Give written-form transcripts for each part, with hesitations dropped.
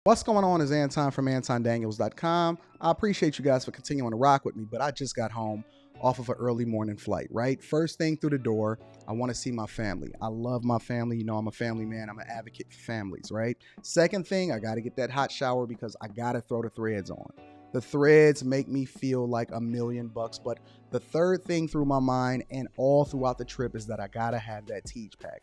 What's going on is Anton from AntonDaniels.com. I appreciate you guys for continuing to rock with me, but I just got home off of an early morning flight, right? First thing through the door, I want to see my family. I love my family. You know, I'm a family man. I'm an advocate for families, right? Second thing, I got to get that hot shower because I got to throw the threads on. The threads make me feel like $1,000,000, but the third thing through my mind and all throughout the trip is that I got to have that Teege pack.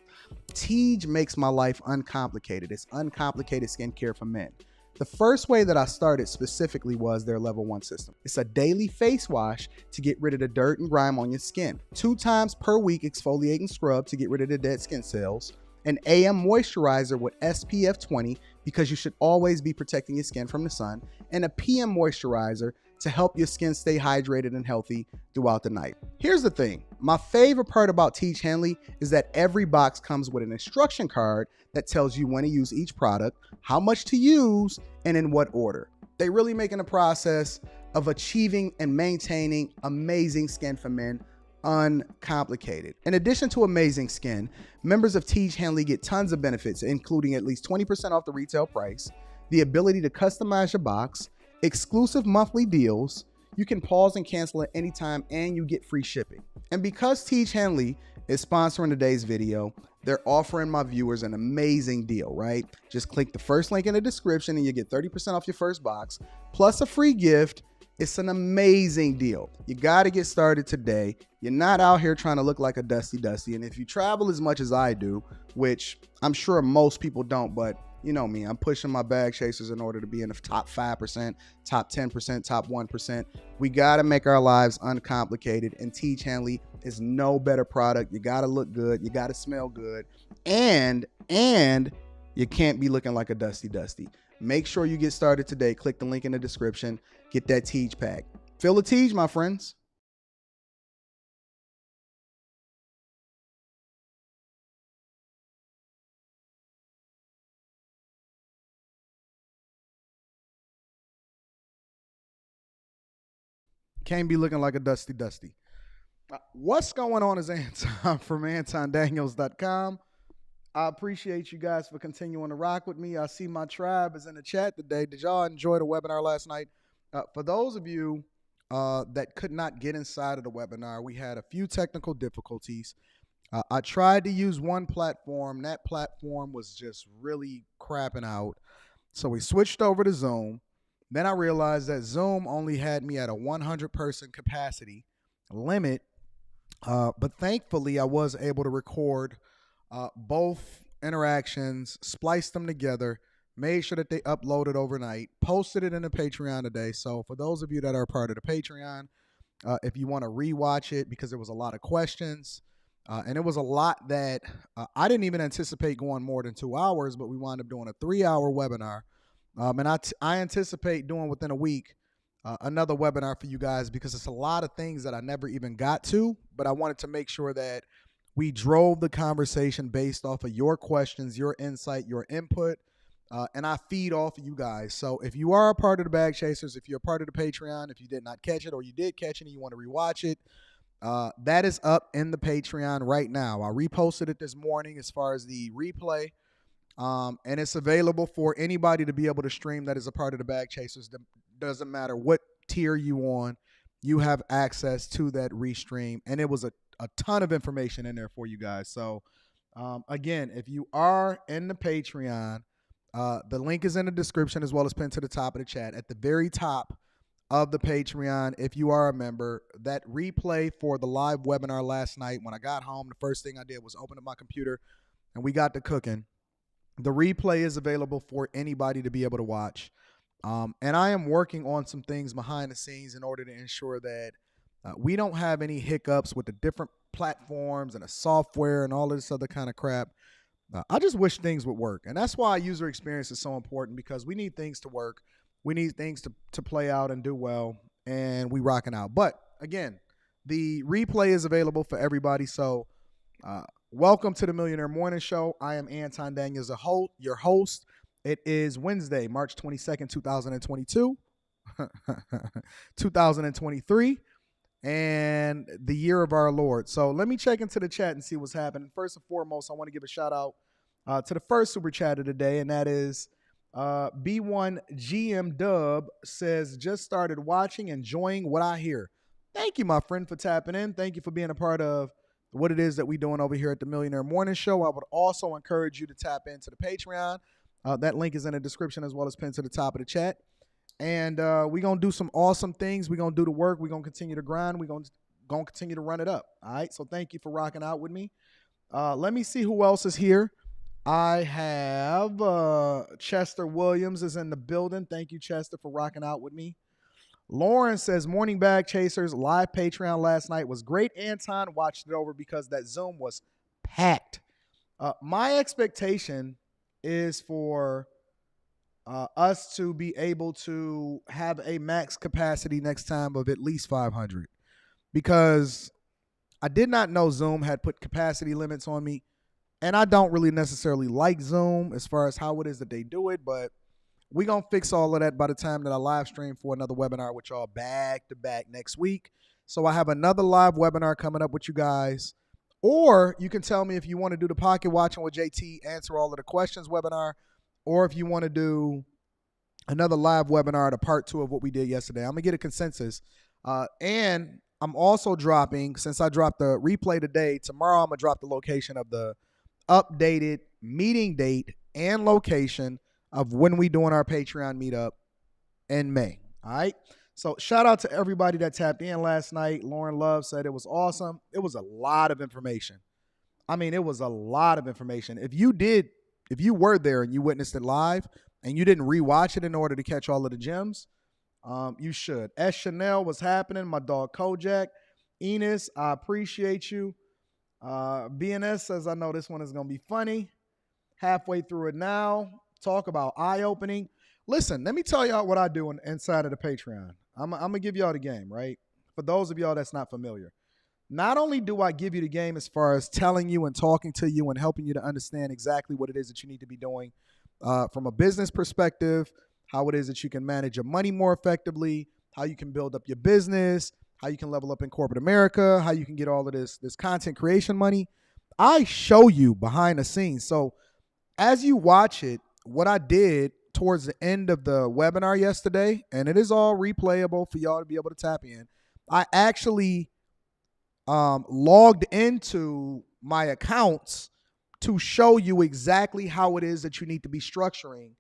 Teege makes my life uncomplicated. It's uncomplicated skincare for men. The first way that I started specifically was their level 1 system. It's a daily face wash to get rid of the dirt and grime on your skin. 2 times per week exfoliate and scrub to get rid of the dead skin cells. An AM moisturizer with SPF 20 because you should always be protecting your skin from the sun. And a PM moisturizer to help your skin stay hydrated and healthy throughout the night. Here's the thing. My favorite part about Teege Henley is that every box comes with an instruction card that tells you when to use each product, how much to use, and in what order. They really making the process of achieving and maintaining amazing skin for men uncomplicated. In addition to amazing skin, members of Teege Henley get tons of benefits, including at least 20% off the retail price, the ability to customize your box, exclusive monthly deals, you can pause and cancel at any time, and you get free shipping. And because Teege Henley is sponsoring today's video, they're offering my viewers an amazing deal, right? Just click the first link in the description and you get 30% off your first box, plus a free gift. It's an amazing deal. You got to get started today. You're not out here trying to look like a Dusty. And if you travel as much as I do, which I'm sure most people don't, but you know me, I'm pushing my bag chasers in order to be in the top 5%, top 10%, top 1%. We got to make our lives uncomplicated, and Teege Henley is no better product. You got to look good. You got to smell good. And you can't be looking like a Dusty. Make sure you get started today. Click the link in the description. Get that Teege pack. Feel the Teege, my friends. Can't be looking like a Dusty. What's going on is Anton from AntonDaniels.com. I appreciate you guys for continuing to rock with me. I see my tribe is in the chat today. Did y'all enjoy the webinar last night? For those of you that could not get inside of the webinar, we had a few technical difficulties. I tried to use one platform. That platform was just really crapping out. So we switched over to Zoom. Then I realized that Zoom only had me at a 100-person capacity limit. But thankfully, I was able to record both interactions, spliced them together, made sure that they uploaded overnight, posted it in the Patreon today. So for those of you that are part of the Patreon, if you want to rewatch it, because there was a lot of questions, and it was a lot that I didn't even anticipate going more than 2 hours, but we wound up doing a 3-hour webinar. And I anticipate doing within a week another webinar for you guys, because it's a lot of things that I never even got to, but I wanted to make sure that we drove the conversation based off of your questions, your insight, your input, and I feed off of you guys. So if you are a part of the Bag Chasers, if you're a part of the Patreon, if you did not catch it or you did catch it and you want to rewatch it, that is up in the Patreon right now. I reposted it this morning as far as the replay. And it's available for anybody to be able to stream that is a part of the Bag Chasers. Doesn't matter what tier you on, you have access to that restream. And it was a ton of information in there for you guys. So again, if you are in the Patreon, the link is in the description as well as pinned to the top of the chat. At the very top of the Patreon, if you are a member, that replay for the live webinar last night, when I got home, the first thing I did was open up my computer and we got to cooking. The replay is available for anybody to be able to watch. And I am working on some things behind the scenes in order to ensure that we don't have any hiccups with the different platforms and the software and all of this other kind of crap. I just wish things would work. And that's why user experience is so important, because we need things to work. We need things to play out and do well, and we rocking out. But again, the replay is available for everybody. So welcome to the Millionaire Morning Show. I am Anton Daniels, your host. It is Wednesday, March 22nd, 2022, 2023, and the year of our Lord. So let me check into the chat and see what's happening. First and foremost, I want to give a shout out to the first super chat of the day, and that is B1GM Dub says, just started watching, enjoying what I hear. Thank you, my friend, for tapping in. Thank you for being a part of what it is that we're doing over here at the Millionaire Morning Show. I would also encourage you to tap into the Patreon. That link is in the description as well as pinned to the top of the chat. And we're going to do some awesome things. We're going to do the work. We're going to continue to grind. We're going to continue to run it up. All right. So thank you for rocking out with me. Let me see who else is here. I have Chester Williams is in the building. Thank you, Chester, for rocking out with me. Lauren says, morning bag chasers, live Patreon last night was great. Anton watched it over because that Zoom was packed. My expectation is for us to be able to have a max capacity next time of at least 500, because I did not know Zoom had put capacity limits on me. And I don't really necessarily like Zoom as far as how it is that they do it, but we're going to fix all of that by the time that I live stream for another webinar with y'all back to back next week. So I have another live webinar coming up with you guys. Or you can tell me if you want to do the Pocket Watching with JT, answer all of the questions webinar, or if you want to do another live webinar, the part 2 of what we did yesterday. I'm going to get a consensus. And I'm also dropping, since I dropped the replay today, tomorrow I'm going to drop the location of the updated meeting date and location of when we doing our Patreon meetup in May. All right. So shout out to everybody that tapped in last night. Lauren Love said it was awesome. It was a lot of information. I mean, it was a lot of information. If you were there and you witnessed it live and you didn't rewatch it in order to catch all of the gems, you should. S. Chanel was happening. My dog Kojak. Enos, I appreciate you. BNS says, I know this one is going to be funny. Halfway through it now. Talk about eye-opening. Listen, let me tell y'all what I do inside of the Patreon. I'm going to give y'all the game, right? For those of y'all that's not familiar. Not only do I give you the game as far as telling you and talking to you and helping you to understand exactly what it is that you need to be doing from a business perspective, how it is that you can manage your money more effectively, how you can build up your business, how you can level up in corporate America, how you can get all of this content creation money. I show you behind the scenes. So as you watch it, what I did towards the end of the webinar yesterday, and it is all replayable for y'all to be able to tap in, I actually logged into my accounts to show you exactly how it is that you need to be structuring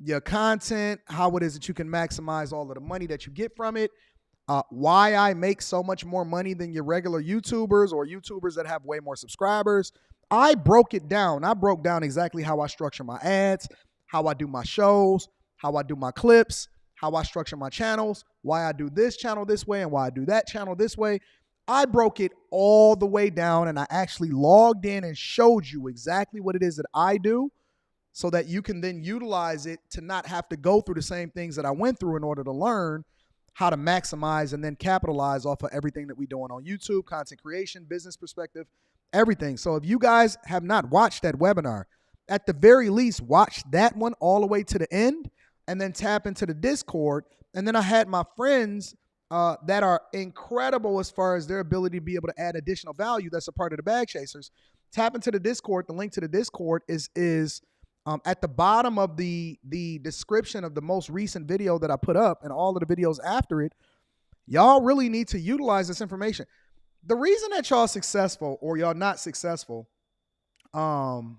your content, how it is that you can maximize all of the money that you get from it, why I make so much more money than your regular YouTubers or YouTubers that have way more subscribers. I broke it down. I broke down exactly how I structure my ads, how I do my shows, how I do my clips, how I structure my channels, why I do this channel this way and why I do that channel this way. I broke it all the way down, and I actually logged in and showed you exactly what it is that I do so that you can then utilize it to not have to go through the same things that I went through in order to learn how to maximize and then capitalize off of everything that we're doing on YouTube, content creation, business perspective, everything. So if you guys have not watched that webinar, at the very least, watch that one all the way to the end and then tap into the Discord. And then I had my friends that are incredible as far as their ability to be able to add additional value. That's a part of the Bag Chasers. Tap into the Discord. The link to the Discord is at the bottom of the description of the most recent video that I put up and all of the videos after it. Y'all really need to utilize this information. The reason that y'all successful or y'all not successful, and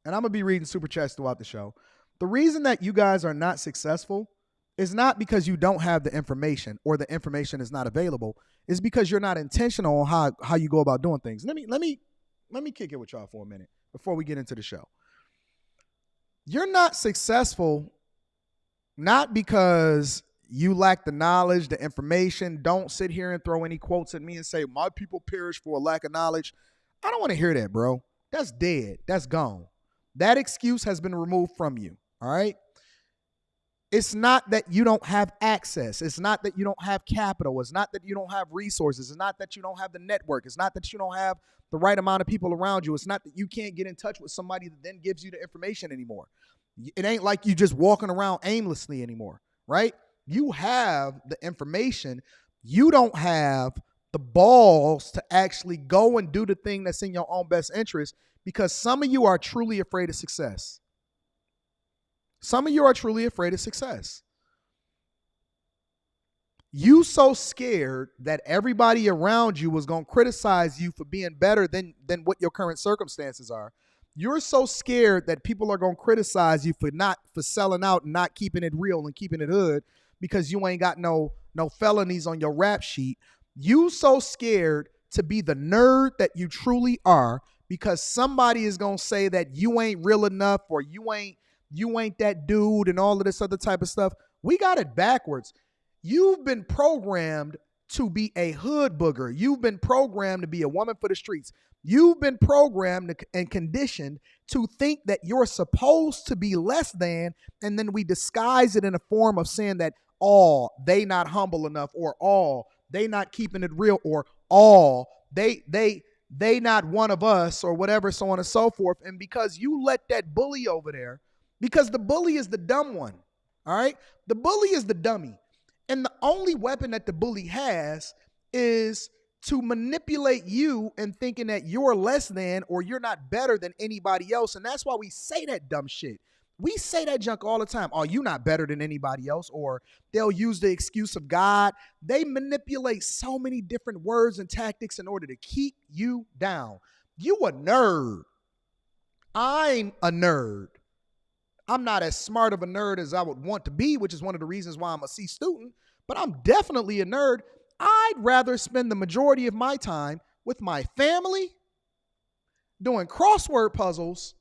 I'm going to be reading super chats throughout the show. The reason that you guys are not successful is not because you don't have the information or the information is not available. It's because you're not intentional on how you go about doing things. Let me kick it with y'all for a minute before we get into the show. You're not successful not because you lack the knowledge, the information. Don't sit here and throw any quotes at me and say, my people perish for a lack of knowledge. I don't want to hear that, bro. That's dead. That's gone. That excuse has been removed from you, all right? It's not that you don't have access. It's not that you don't have capital. It's not that you don't have resources. It's not that you don't have the network. It's not that you don't have the right amount of people around you. It's not that you can't get in touch with somebody that then gives you the information anymore. It ain't like you just walking around aimlessly anymore, right? You have the information. You don't have the balls to actually go and do the thing that's in your own best interest because some of you are truly afraid of success. Some of you are truly afraid of success. You so scared that everybody around you was going to criticize you for being better than what your current circumstances are. You're so scared that people are going to criticize you for selling out and not keeping it real and keeping it hood because you ain't got no felonies on your rap sheet. You so scared to be the nerd that you truly are because somebody is going to say that you ain't real enough or you ain't that dude and all of this other type of stuff. We got it backwards. You've been programmed to be a hood booger. You've been programmed to be a woman for the streets. You've been programmed and conditioned to think that you're supposed to be less than, and then we disguise it in a form of saying that, oh, they not humble enough, or oh, they not keeping it real, or oh, they not one of us, or whatever, so on and so forth. And because you let that bully over there, because the bully is the dumb one, all right? The bully is the dummy. And the only weapon that the bully has is to manipulate you and thinking that you're less than or you're not better than anybody else. And that's why we say that dumb shit. We say that junk all the time. Oh, you're not better than anybody else. Or they'll use the excuse of God. They manipulate so many different words and tactics in order to keep you down. You a nerd. I'm a nerd. I'm not as smart of a nerd as I would want to be, which is one of the reasons why I'm a C student, but I'm definitely a nerd. I'd rather spend the majority of my time with my family, doing crossword puzzles,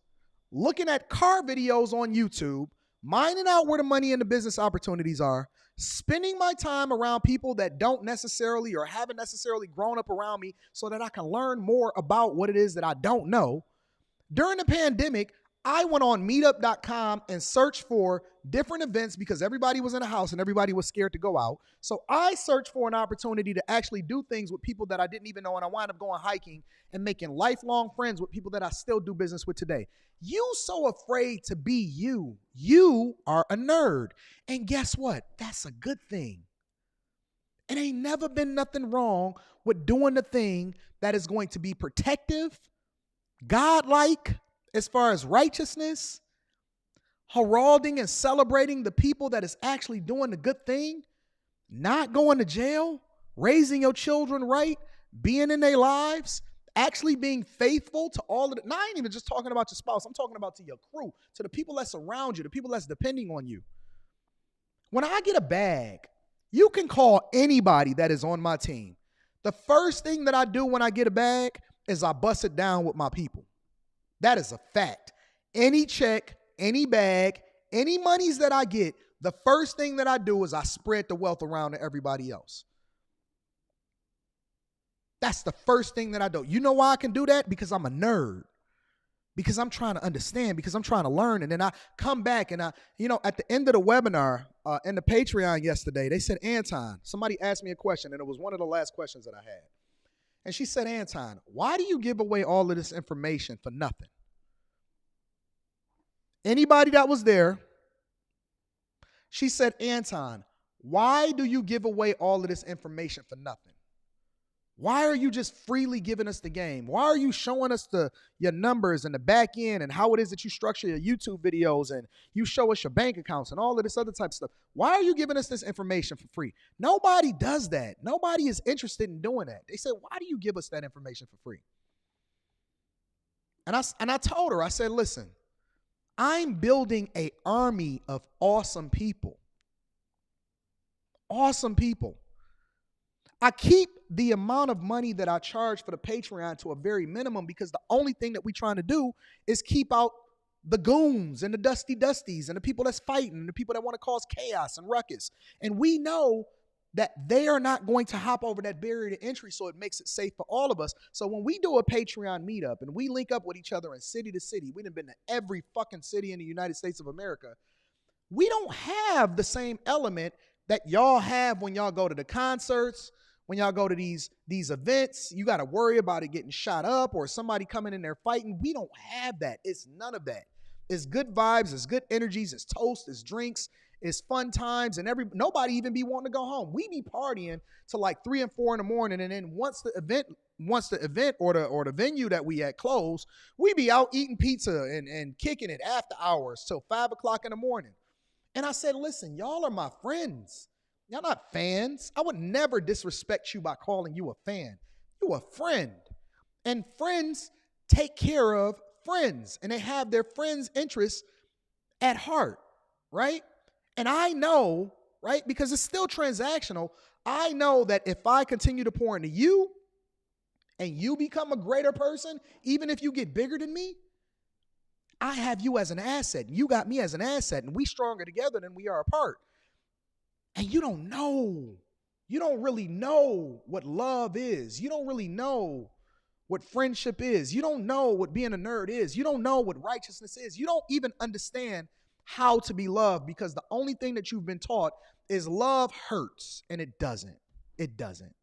looking at car videos on YouTube, minding out where the money and the business opportunities are, spending my time around people that don't necessarily or haven't necessarily grown up around me so that I can learn more about what it is that I don't know. During the pandemic, I went on meetup.com and searched for different events because everybody was in the house and everybody was scared to go out. So I searched for an opportunity to actually do things with people that I didn't even know, and I wound up going hiking and making lifelong friends with people that I still do business with today. You so afraid to be you. You are a nerd. And guess what? That's a good thing. It ain't never been nothing wrong with doing the thing that is going to be protective, godlike, as far as righteousness, heralding and celebrating the people that is actually doing the good thing, not going to jail, raising your children right, being in their lives, actually being faithful to all of it. Now, I ain't even just talking about your spouse. I'm talking about to your crew, to the people that surround you, the people that's depending on you. When I get a bag, you can call anybody that is on my team. The first thing that I do when I get a bag is I bust it down with my people. That is a fact. Any check, any bag, any monies that I get, the first thing that I do is I spread the wealth around to everybody else. That's the first thing that I do. You know why I can do that? Because I'm a nerd. Because I'm trying to understand, because I'm trying to learn. And then I come back and at the end of the webinar, in the Patreon yesterday, they said, Anton, somebody asked me a question, and it was one of the last questions that I had. And she said, Anton, why do you give away all of this information for nothing? Anybody that was there, she said, Anton, why do you give away all of this information for nothing? Why are you just freely giving us the game? Why are you showing us your numbers and the back end and how it is that you structure your YouTube videos and you show us your bank accounts and all of this other type of stuff? Why are you giving us this information for free? Nobody does that. Nobody is interested in doing that. They said, why do you give us that information for free? And I told her, I said, listen, I'm building an army of awesome people. Awesome people. I keep the amount of money that I charge for the Patreon to a very minimum because the only thing that we're trying to do is keep out the goons and the dusties and the people that's fighting and the people that want to cause chaos and ruckus. And we know that they are not going to hop over that barrier to entry, so it makes it safe for all of us. So when we do a Patreon meetup and we link up with each other in city to city, we done been to every fucking city in the United States of America, we don't have the same element that y'all have when y'all go to the concerts, when y'all go to these events. You got to worry about it getting shot up or somebody coming in there fighting. We don't have that. It's none of that. It's good vibes, it's good energies, it's toast, it's drinks, it's fun times, and nobody even be wanting to go home. We be partying till like 3 and 4 in the morning, and then once the event or the venue that we at close, we be out eating pizza and kicking it after hours till 5 o'clock in the morning. And I said, listen, y'all are my friends. Y'all not fans. I would never disrespect you by calling you a fan. You a friend. And friends take care of friends, and they have their friends' interests at heart, right? And I know, right, because it's still transactional, I know that if I continue to pour into you and you become a greater person, even if you get bigger than me, I have you as an asset. You got me as an asset, and we stronger together than we are apart. And you don't know. You don't really know what love is. You don't really know what friendship is. You don't know what being a nerd is. You don't know what righteousness is. You don't even understand how to be loved, because the only thing that you've been taught is love hurts, and it doesn't. It doesn't.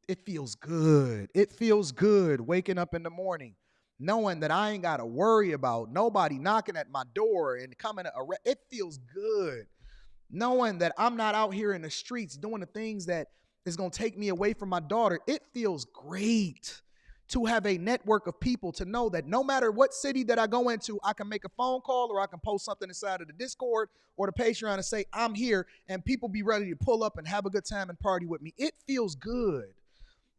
It feels good. It feels good waking up in the morning knowing that I ain't got to worry about nobody knocking at my door and coming to arrest. It feels good knowing that I'm not out here in the streets doing the things that is going to take me away from my daughter. It feels great to have a network of people, to know that no matter what city that I go into, I can make a phone call or I can post something inside of the Discord or the Patreon and say, I'm here, and people be ready to pull up and have a good time and party with me. It feels good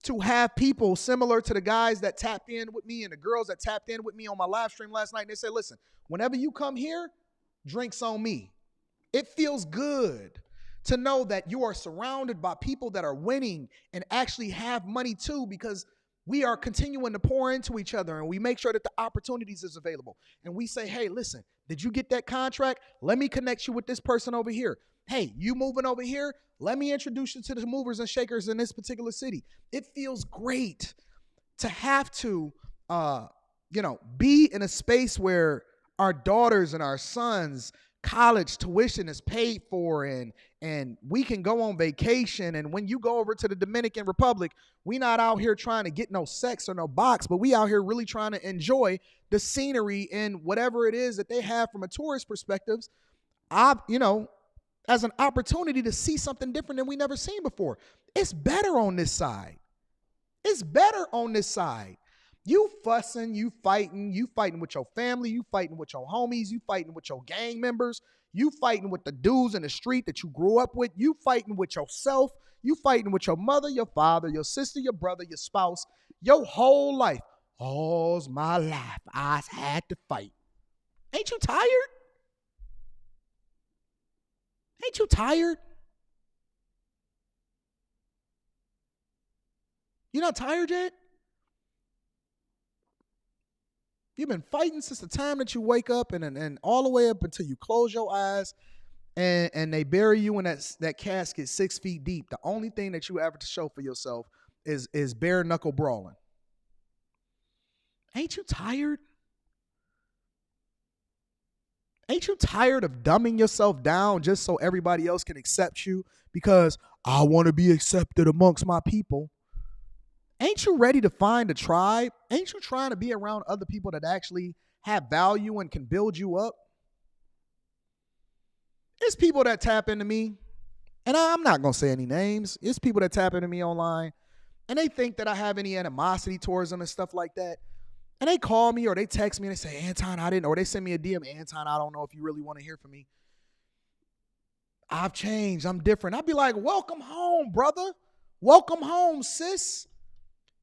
to have people similar to the guys that tapped in with me and the girls that tapped in with me on my live stream last night. And they say, listen, whenever you come here, drinks on me. It feels good to know that you are surrounded by people that are winning and actually have money too, because we are continuing to pour into each other, and we make sure that the opportunities is available. And we say, hey, listen, did you get that contract? Let me connect you with this person over here. Hey, you moving over here? Let me introduce you to the movers and shakers in this particular city. It feels great to have to, be in a space where our daughters and our sons' college tuition is paid for, and we can go on vacation. And when you go over to the Dominican Republic, we not out here trying to get no sex or no box, but we out here really trying to enjoy the scenery and whatever it is that they have from a tourist perspective. As an opportunity to see something different than we never seen before. It's better on this side. It's better on this side. You fussing, you fighting with your family, you fighting with your homies, you fighting with your gang members, you fighting with the dudes in the street that you grew up with, you fighting with yourself, you fighting with your mother, your father, your sister, your brother, your spouse, your whole life. All's my life I had to fight. Ain't you tired? Ain't you tired? You not tired yet? You've been fighting since the time that you wake up and all the way up until you close your eyes and they bury you in that casket 6 feet deep. The only thing that you ever to show for yourself is bare knuckle brawling. Ain't you tired? Ain't you tired of dumbing yourself down just so everybody else can accept you because I want to be accepted amongst my people? Ain't you ready to find a tribe? Ain't you trying to be around other people that actually have value and can build you up? It's people that tap into me, and I'm not going to say any names. It's people that tap into me online, and they think that I have any animosity towards them and stuff like that. And they call me or they text me and they say, Anton, or they send me a DM, Anton, I don't know if you really want to hear from me. I've changed. I'm different. I'd be like, welcome home, brother. Welcome home, sis.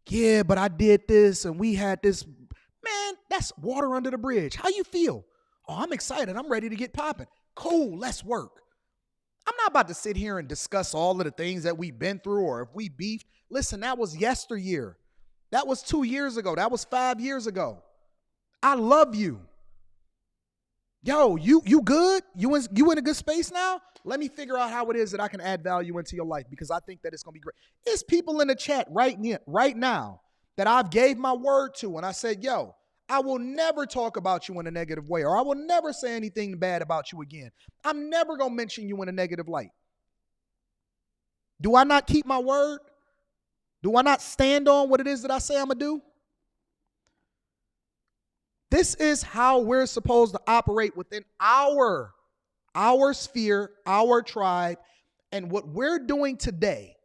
Yeah, but I did this and we had this. Man, that's water under the bridge. How you feel? Oh, I'm excited. I'm ready to get popping. Cool, let's work. I'm not about to sit here and discuss all of the things that we've been through or if we beefed. Listen, that was yesteryear. That was 2 years ago. That was 5 years ago. I love you. Yo, you good? You in a good space now? Let me figure out how it is that I can add value into your life, because I think that it's going to be great. It's people in the chat right now that I've gave my word to, and I said, yo, I will never talk about you in a negative way, or I will never say anything bad about you again. I'm never going to mention you in a negative light. Do I not keep my word? Do I not stand on what it is that I say I'm going to do? This is how we're supposed to operate within our sphere, our tribe. And what we're doing today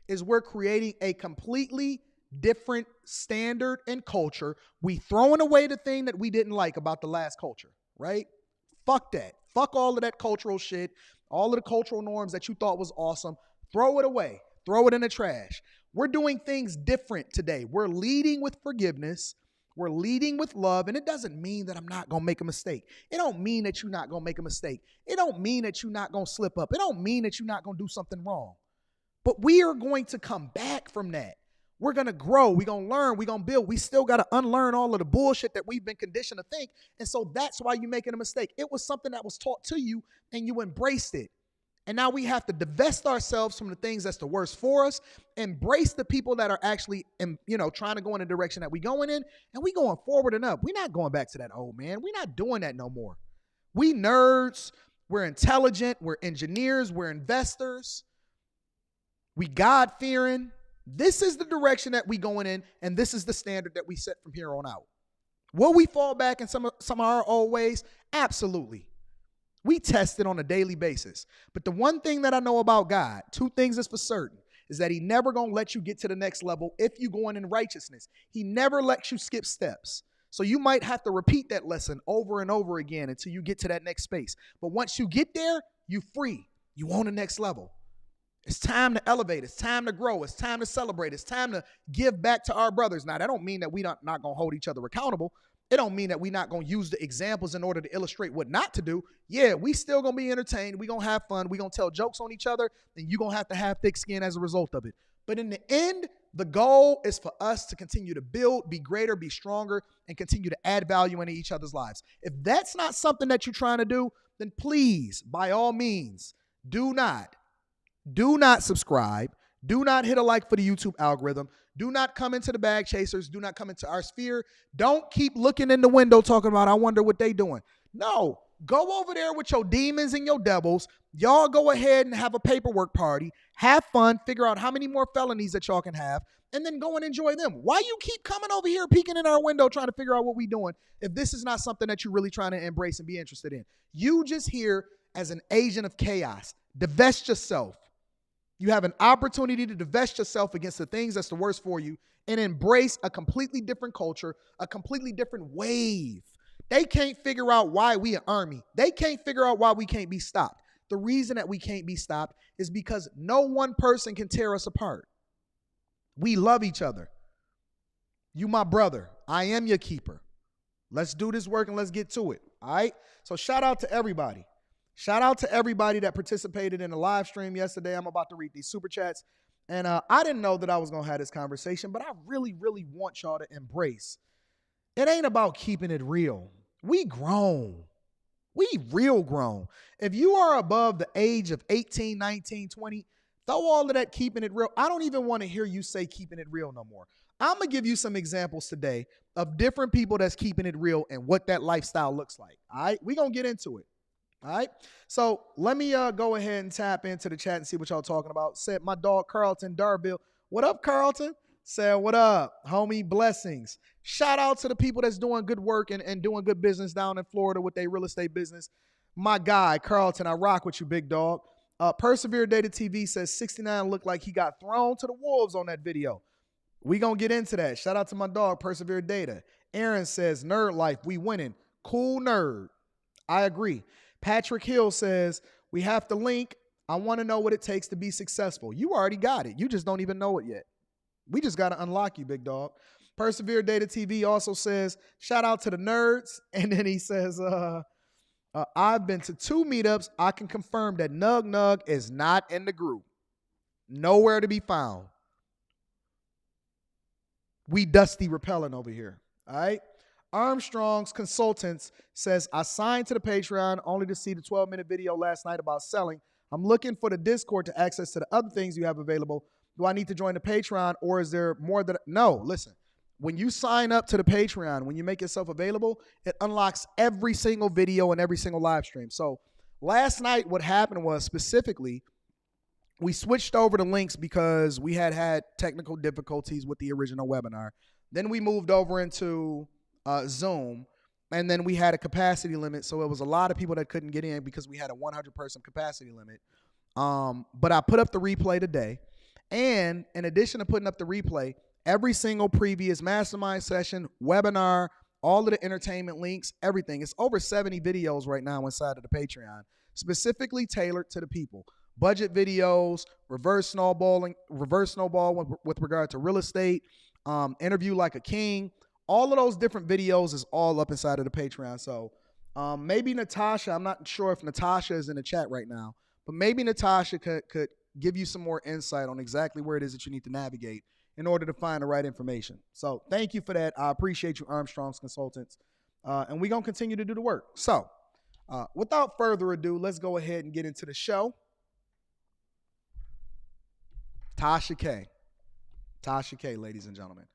is we're creating a completely different standard and culture. We throwing away the thing that we didn't like about the last culture, right? Fuck that. Fuck all of that cultural shit, all of the cultural norms that you thought was awesome. Throw it away. Throw it in the trash. We're doing things different today. We're leading with forgiveness. We're leading with love. And it doesn't mean that I'm not going to make a mistake. It don't mean that you're not going to make a mistake. It don't mean that you're not going to slip up. It don't mean that you're not going to do something wrong. But we are going to come back from that. We're going to grow. We're going to learn. We're going to build. We still got to unlearn all of the bullshit that we've been conditioned to think. And so that's why you're making a mistake. It was something that was taught to you and you embraced it. And now we have to divest ourselves from the things that's the worst for us, embrace the people that are actually, trying to go in the direction that we're going in, and we going forward and up. We're not going back to that old man. We're not doing that no more. We nerds, we're intelligent, we're engineers, we're investors, we God-fearing. This is the direction that we going in, and this is the standard that we set from here on out. Will we fall back in some of our old ways? Absolutely. We test it on a daily basis. But the one thing that I know about God, two things is for certain, is that he never going to let you get to the next level if you going in righteousness. He never lets you skip steps. So you might have to repeat that lesson over and over again until you get to that next space. But once you get there, you free. You on the next level. It's time to elevate. It's time to grow. It's time to celebrate. It's time to give back to our brothers. Now, that don't mean that we not going to hold each other accountable. It don't mean that we're not going to use the examples in order to illustrate what not to do. Yeah, we still going to be entertained. We're going to have fun. We're going to tell jokes on each other. And you're going to have thick skin as a result of it. But in the end, the goal is for us to continue to build, be greater, be stronger, and continue to add value into each other's lives. If that's not something that you're trying to do, then please, by all means, do not subscribe. Do not hit a like for the YouTube algorithm. Do not come into the bag chasers. Do not come into our sphere. Don't keep looking in the window talking about, I wonder what they doing. No, go over there with your demons and your devils. Y'all go ahead and have a paperwork party. Have fun. Figure out how many more felonies that y'all can have. And then go and enjoy them. Why you keep coming over here peeking in our window trying to figure out what we doing if this is not something that you're really trying to embrace and be interested in? You just here as an agent of chaos. Divest yourself. You have an opportunity to divest yourself against the things that's the worst for you and embrace a completely different culture, a completely different wave. They can't figure out why we an army. They can't figure out why we can't be stopped. The reason that we can't be stopped is because no one person can tear us apart. We love each other. You my brother. I am your keeper. Let's do this work and let's get to it. All right? So shout out to everybody. Shout out to everybody that participated in the live stream yesterday. I'm about to read these super chats. And I didn't know that I was going to have this conversation, but I really, really want y'all to embrace. It ain't about keeping it real. We grown. We real grown. If you are above the age of 18, 19, 20, throw all of that keeping it real. I don't even want to hear you say keeping it real no more. I'm going to give you some examples today of different people that's keeping it real and what that lifestyle looks like. All right? We're going to get into it. All right. So let me go ahead and tap into the chat and see what y'all talking about. Said my dog Carlton Darville. What up, Carlton? Said, what up, homie? Blessings. Shout out to the people that's doing good work and doing good business down in Florida with their real estate business. My guy, Carlton, I rock with you, big dog. Persevere Data TV says 6ix9ine looked like he got thrown to the wolves on that video. We gonna get into that. Shout out to my dog, Persevere Data. Aaron says, nerd life, we winning. Cool nerd. I agree. Patrick Hill says, we have to link. I want to know what it takes to be successful. You already got it. You just don't even know it yet. We just got to unlock you, big dog. Persevere Data TV also says, shout out to the nerds. And then he says, I've been to 2 meetups. I can confirm that Nug Nug is not in the group. Nowhere to be found. We dusty repelling over here. All right. Armstrong's Consultants says, I signed to the Patreon only to see the 12-minute video last night about selling. I'm looking for the Discord to access to the other things you have available. Do I need to join the Patreon or is there more that? No, listen. When you sign up to the Patreon, when you make yourself available, it unlocks every single video and every single live stream. So last night, what happened was specifically, we switched over to links because we had technical difficulties with the original webinar. Then we moved over into Zoom, and then we had a capacity limit, so it was a lot of people that couldn't get in because we had a 100-person capacity limit. But I put up the replay today, and in addition to putting up the replay, every single previous mastermind session, webinar, all of the entertainment links, everything. It's over 70 videos right now inside of the Patreon, specifically tailored to the people. Budget videos, reverse snowball with regard to real estate, interview like a king. All of those different videos is all up inside of the Patreon. So maybe Natasha, I'm not sure if Natasha is in the chat right now, but maybe Natasha could give you some more insight on exactly where it is that you need to navigate in order to find the right information. So thank you for that. I appreciate you, Armstrong's Consultants. And we're going to continue to do the work. So without further ado, let's go ahead and get into the show. Tasha K. Tasha K, ladies and gentlemen.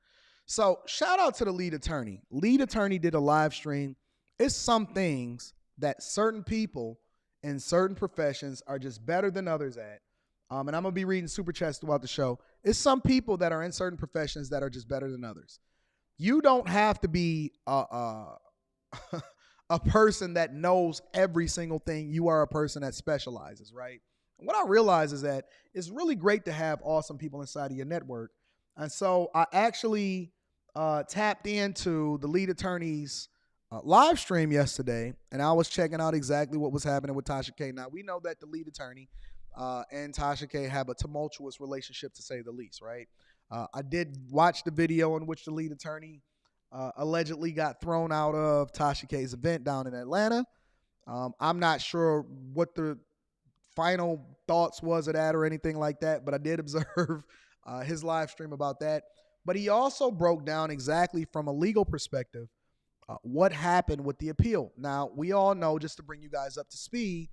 So shout out to the lead attorney. Lead attorney did a live stream. It's some things that certain people in certain professions are just better than others at. And I'm going to be reading super chats throughout the show. It's some people that are in certain professions that are just better than others. You don't have to be a person that knows every single thing. You are a person that specializes, right? And what I realize is that it's really great to have awesome people inside of your network. And so I actually tapped into the lead attorney's live stream yesterday, and I was checking out exactly what was happening with Tasha K. Now, we know that the lead attorney and Tasha K have a tumultuous relationship, to say the least, right? I did watch the video in which the lead attorney allegedly got thrown out of Tasha K's event down in Atlanta. I'm not sure what the final thoughts was of that or anything like that, but I did observe his live stream about that. But he also broke down exactly from a legal perspective what happened with the appeal. Now, we all know, just to bring you guys up to speed,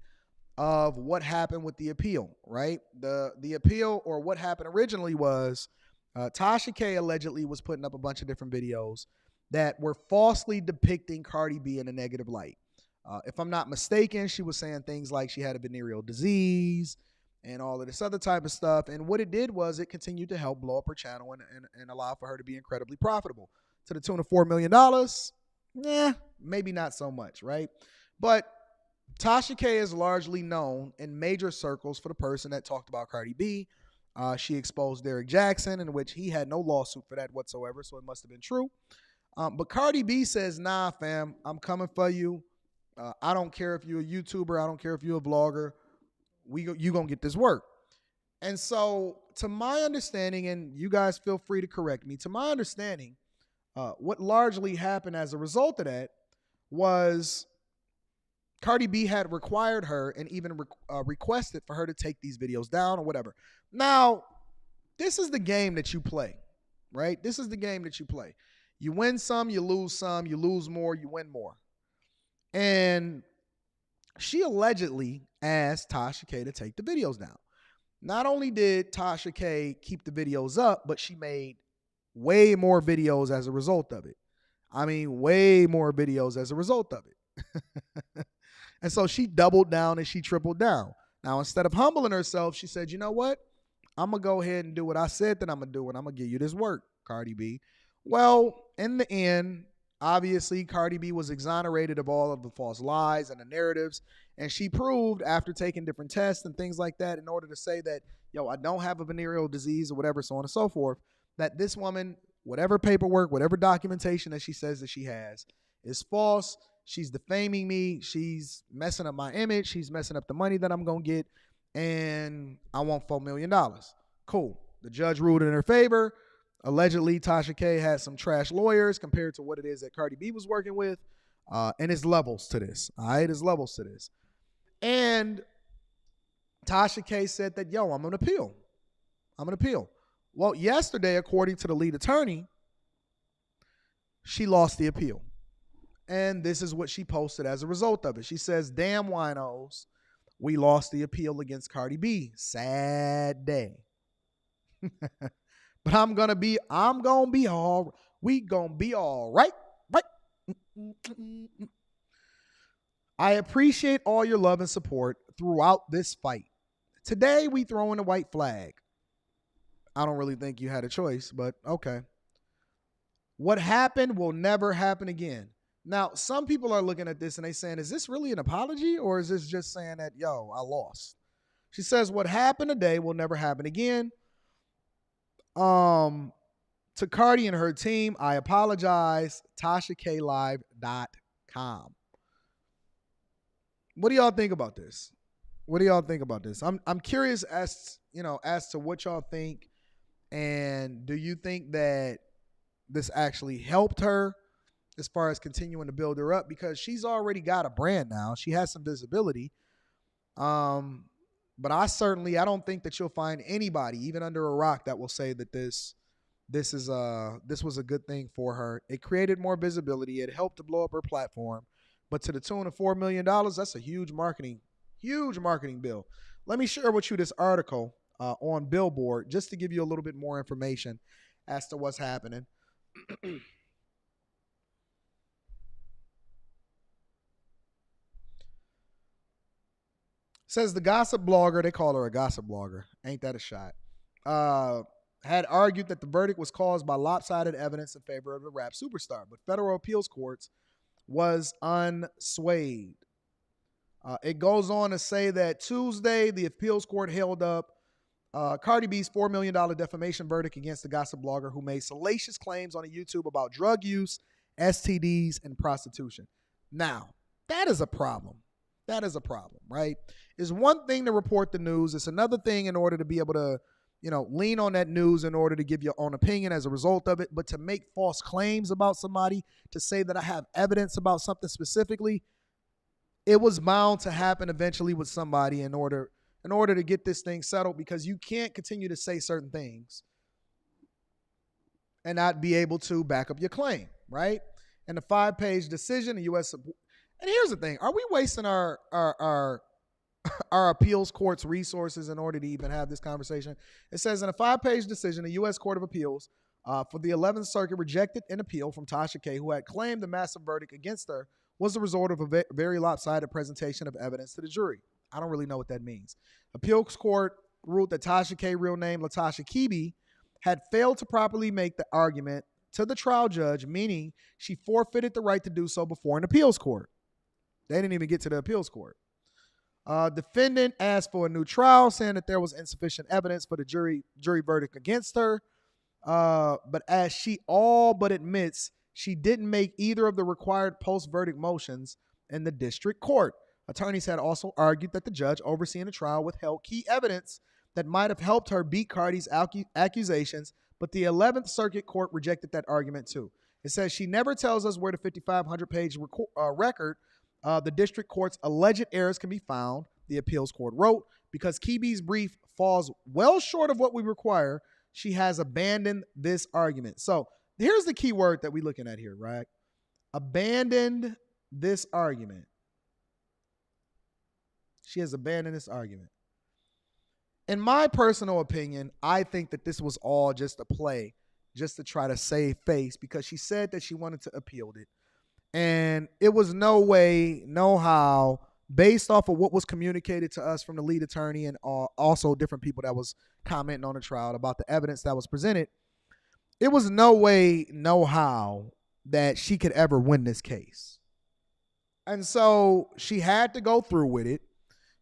of what happened with the appeal, right? The appeal, or what happened originally, was Tasha K allegedly was putting up a bunch of different videos that were falsely depicting Cardi B in a negative light. If I'm not mistaken, she was saying things like she had a venereal disease and all of this other type of stuff. And what it did was it continued to help blow up her channel and allow for her to be incredibly profitable. To the tune of $4 million, maybe not so much, right? But Tasha K is largely known in major circles for the person that talked about Cardi B. She exposed Derrick Jackson, in which he had no lawsuit for that whatsoever, so it must have been true. But Cardi B says, nah, fam, I'm coming for you. I don't care if you're a YouTuber. I don't care if you're a vlogger. You going to get this work. And so, to my understanding, and you guys feel free to correct me, to my understanding, what largely happened as a result of that was Cardi B had required her and even requested for her to take these videos down or whatever. Now, this is the game that you play, right? This is the game that you play. You win some, you lose more, you win more. And she allegedly asked Tasha K to take the videos down. Not only did Tasha K keep the videos up, but she made way more videos as a result of it. I mean, way more videos as a result of it. And so she doubled down and she tripled down. Now, instead of humbling herself, she said, you know what? I'm going to go ahead and do what I said that I'm going to do, and I'm going to give you this work, Cardi B. Well, in the end, obviously, Cardi B was exonerated of all of the false lies and the narratives, and she proved, after taking different tests and things like that, in order to say that, yo, I don't have a venereal disease or whatever, so on and so forth, that this woman, whatever paperwork, whatever documentation that she says that she has, is false. She's defaming me. She's messing up my image. She's messing up the money that I'm going to get, and I want $4 million. Cool. The judge ruled in her favor. Allegedly, Tasha K had some trash lawyers compared to what it is that Cardi B was working with. And it's levels to this. All right, there's levels to this. And Tasha K said that, yo, I'm going to appeal. I'm going to appeal. Well, yesterday, according to the lead attorney, she lost the appeal. And this is what she posted as a result of it. She says, damn winos, we lost the appeal against Cardi B. Sad day. But we gonna be all right. I appreciate all your love and support throughout this fight. Today, we throw in a white flag. I don't really think you had a choice, but okay. What happened will never happen again. Now, some people are looking at this and they saying, is this really an apology or is this just saying that, yo, I lost? She says, what happened today will never happen again. To Cardi and her team, I apologize. TashaKLive.com. What do y'all think about this? What do y'all think about this? I'm curious as to what y'all think, and do you think that this actually helped her as far as continuing to build her up, because she's already got a brand now. She has some visibility. But I don't think that you'll find anybody, even under a rock, that will say that this was a good thing for her. It created more visibility. It helped to blow up her platform. But to the tune of $4 million, that's a huge marketing bill. Let me share with you this article on Billboard just to give you a little bit more information as to what's happening. Says the gossip blogger, they call her a gossip blogger. Ain't that a shot? Had argued that the verdict was caused by lopsided evidence in favor of the rap superstar, but federal appeals courts was unswayed. It goes on to say that Tuesday, the appeals court held up Cardi B's $4 million defamation verdict against the gossip blogger who made salacious claims on YouTube about drug use, STDs, and prostitution. Now, that is a problem. That is a problem, right? It's one thing to report the news. It's another thing in order to be able to, lean on that news in order to give your own opinion as a result of it. But to make false claims about somebody, to say that I have evidence about something specifically, it was bound to happen eventually with somebody in order to get this thing settled, because you can't continue to say certain things and not be able to back up your claim, right? And the 5-page decision, the U.S. And here's the thing: are we wasting our appeals court's resources in order to even have this conversation? It says in a 5-page decision, the U.S. Court of Appeals for the 11th Circuit rejected an appeal from Tasha K, who had claimed the massive verdict against her was the result of a very lopsided presentation of evidence to the jury. I don't really know what that means. Appeals court ruled that Tasha K, real name Latasha Kibi, had failed to properly make the argument to the trial judge, meaning she forfeited the right to do so before an appeals court. They didn't even get to the appeals court. Defendant asked for a new trial, saying that there was insufficient evidence for the jury verdict against her. But as she all but admits, she didn't make either of the required post-verdict motions in the district court. Attorneys had also argued that the judge overseeing the trial withheld key evidence that might have helped her beat Cardi's accusations, but the 11th Circuit Court rejected that argument too. It says she never tells us where the 5,500-page record the district court's alleged errors can be found, the appeals court wrote. Because Kibi's brief falls well short of what we require, she has abandoned this argument. So here's the key word that we're looking at here, right? Abandoned this argument. She has abandoned this argument. In my personal opinion, I think that this was all just a play, just to try to save face, because she said that she wanted to appeal it. And it was no way, no how, based off of what was communicated to us from the lead attorney and also different people that was commenting on the trial about the evidence that was presented, it was no way, no how that she could ever win this case. And so she had to go through with it.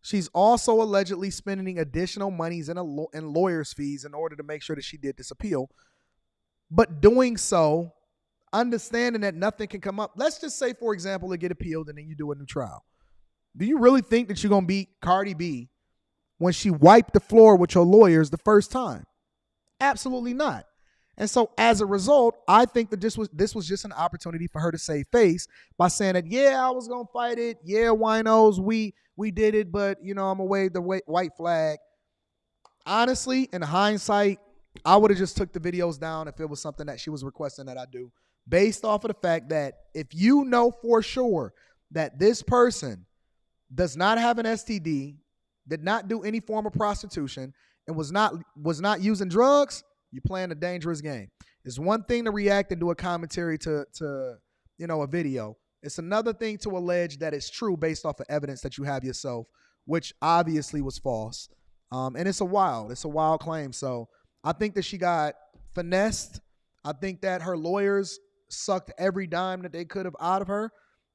She's also allegedly spending additional monies in lawyers' fees in order to make sure that she did this appeal. But doing so, understanding that nothing can come up. Let's just say, for example, it get appealed and then you do a new trial. Do you really think that you're going to beat Cardi B when she wiped the floor with your lawyers the first time? Absolutely not. And so as a result, I think that this was just an opportunity for her to save face by saying that, yeah, I was going to fight it. Yeah, winos, we did it, but, I'm going to wave the white flag. Honestly, in hindsight, I would have just took the videos down if it was something that she was requesting that I do, based off of the fact that if you know for sure that this person does not have an STD, did not do any form of prostitution, and was not using drugs, you're playing a dangerous game. It's one thing to react and do a commentary to a video. It's another thing to allege that it's true based off of evidence that you have yourself, which obviously was false. And it's a wild claim. So I think that she got finessed I think that her lawyers sucked every dime that they could have out of her.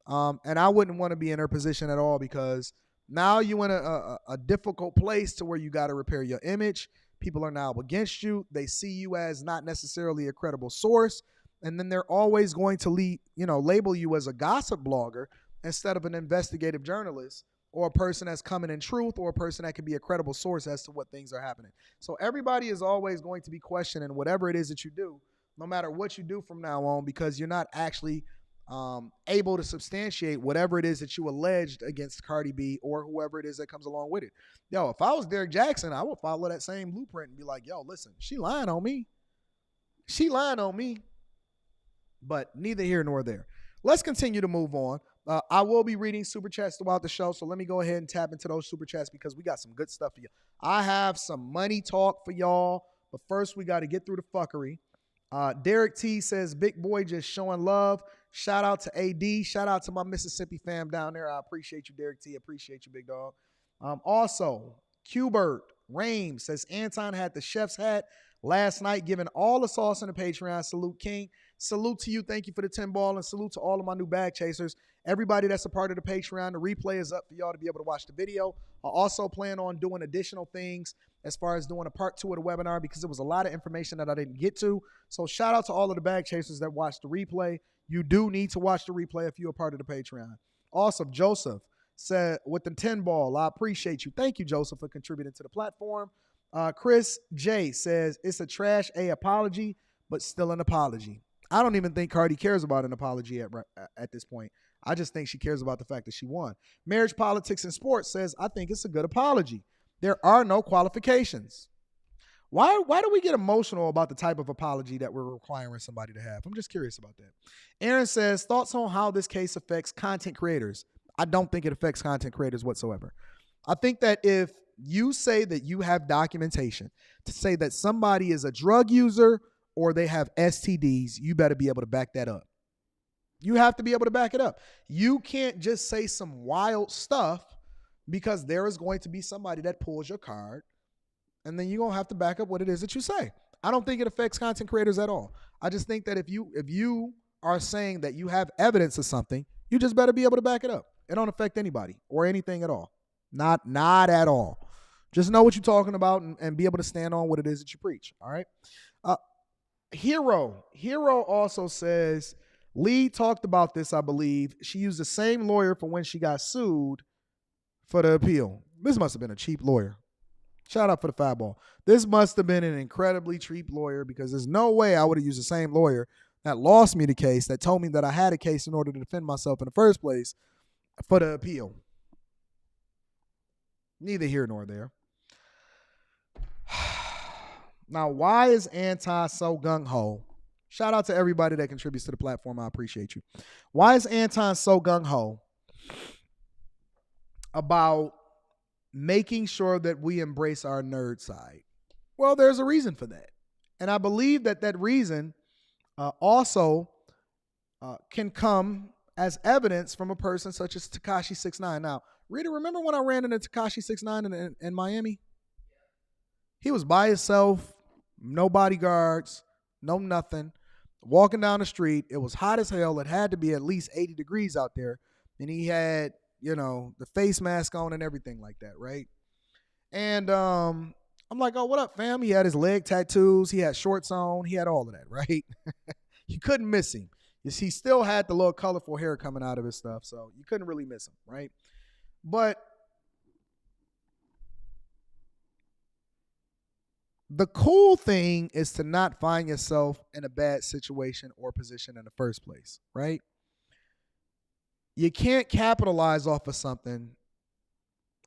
And I wouldn't want to be in her position at all, because now you're in a difficult place to where you got to repair your image. People are now against you. They see you as not necessarily a credible source. And then they're always going to label you as a gossip blogger instead of an investigative journalist, or a person that's coming in truth, or a person that can be a credible source as to what things are happening. So everybody is always going to be questioning whatever it is that you do, no matter what you do from now on, because you're not actually able to substantiate whatever it is that you alleged against Cardi B or whoever it is that comes along with it. Yo, if I was Derek Jackson, I would follow that same blueprint and be like, yo, listen, she lying on me. She lying on me. But neither here nor there. Let's continue to move on. I will be reading super chats throughout the show, so let me go ahead and tap into those super chats because we got some good stuff for you. I have some money talk for y'all, but first we got to get through the fuckery. Derek T says, big boy just showing love. Shout out to AD. Shout out to my Mississippi fam down there. I appreciate you, Derek T. Appreciate you, big dog. Also, Qbert Rames says, Anton had the chef's hat last night, giving all the sauce in the Patreon. Salute, King. Salute to you. Thank you for the 10 ball, and salute to all of my new bag chasers. Everybody that's a part of the Patreon, the replay is up for y'all to be able to watch the video. I also plan on doing additional things as far as doing a part 2 of the webinar, because there was a lot of information that I didn't get to. So shout out to all of the bag chasers that watched the replay. You do need to watch the replay if you're a part of the Patreon. Awesome. Joseph said, with the 10 ball, I appreciate you. Thank you, Joseph, for contributing to the platform. Chris J says, it's a trash A apology, but still an apology. I don't even think Cardi cares about an apology at this point. I just think she cares about the fact that she won. Marriage, Politics, and Sports says, I think it's a good apology. There are no qualifications. Why do we get emotional about the type of apology that we're requiring somebody to have? I'm just curious about that. Aaron says, thoughts on how this case affects content creators? I don't think it affects content creators whatsoever. I think that if you say that you have documentation to say that somebody is a drug user or they have STDs, you better be able to back that up. You have to be able to back it up. You can't just say some wild stuff, because there is going to be somebody that pulls your card, and then you're going to have to back up what it is that you say. I don't think it affects content creators at all. I just think that if you are saying that you have evidence of something, you just better be able to back it up. It don't affect anybody or anything at all. Not at all. Just know what you're talking about and be able to stand on what it is that you preach. All right. Hero also says, Lee talked about this, I believe. She used the same lawyer for when she got sued for the appeal. This must have been a cheap lawyer. Shout out for the 5 ball. This must have been an incredibly cheap lawyer, because there's no way I would have used the same lawyer that lost me the case, that told me that I had a case in order to defend myself in the first place, for the appeal. Neither here nor there. Now, why is Anton so gung-ho? Shout out to everybody that contributes to the platform. I appreciate you. Why is Anton so gung-ho about making sure that we embrace our nerd side? Well, there's a reason for that. And I believe that reason also can come as evidence from a person such as Tekashi 6ix9ine. Now, Rita, remember when I ran into Tekashi 6ix9ine in Miami? He was by himself, no bodyguards, no nothing. Walking down the street, it was hot as hell. It had to be at least 80 degrees out there. And he had, the face mask on and everything like that, right? And I'm like, oh, what up, fam? He had his leg tattoos. He had shorts on. He had all of that, right? You couldn't miss him. He still had the little colorful hair coming out of his stuff, so you couldn't really miss him, right? But the cool thing is to not find yourself in a bad situation or position in the first place, right? You can't capitalize off of something,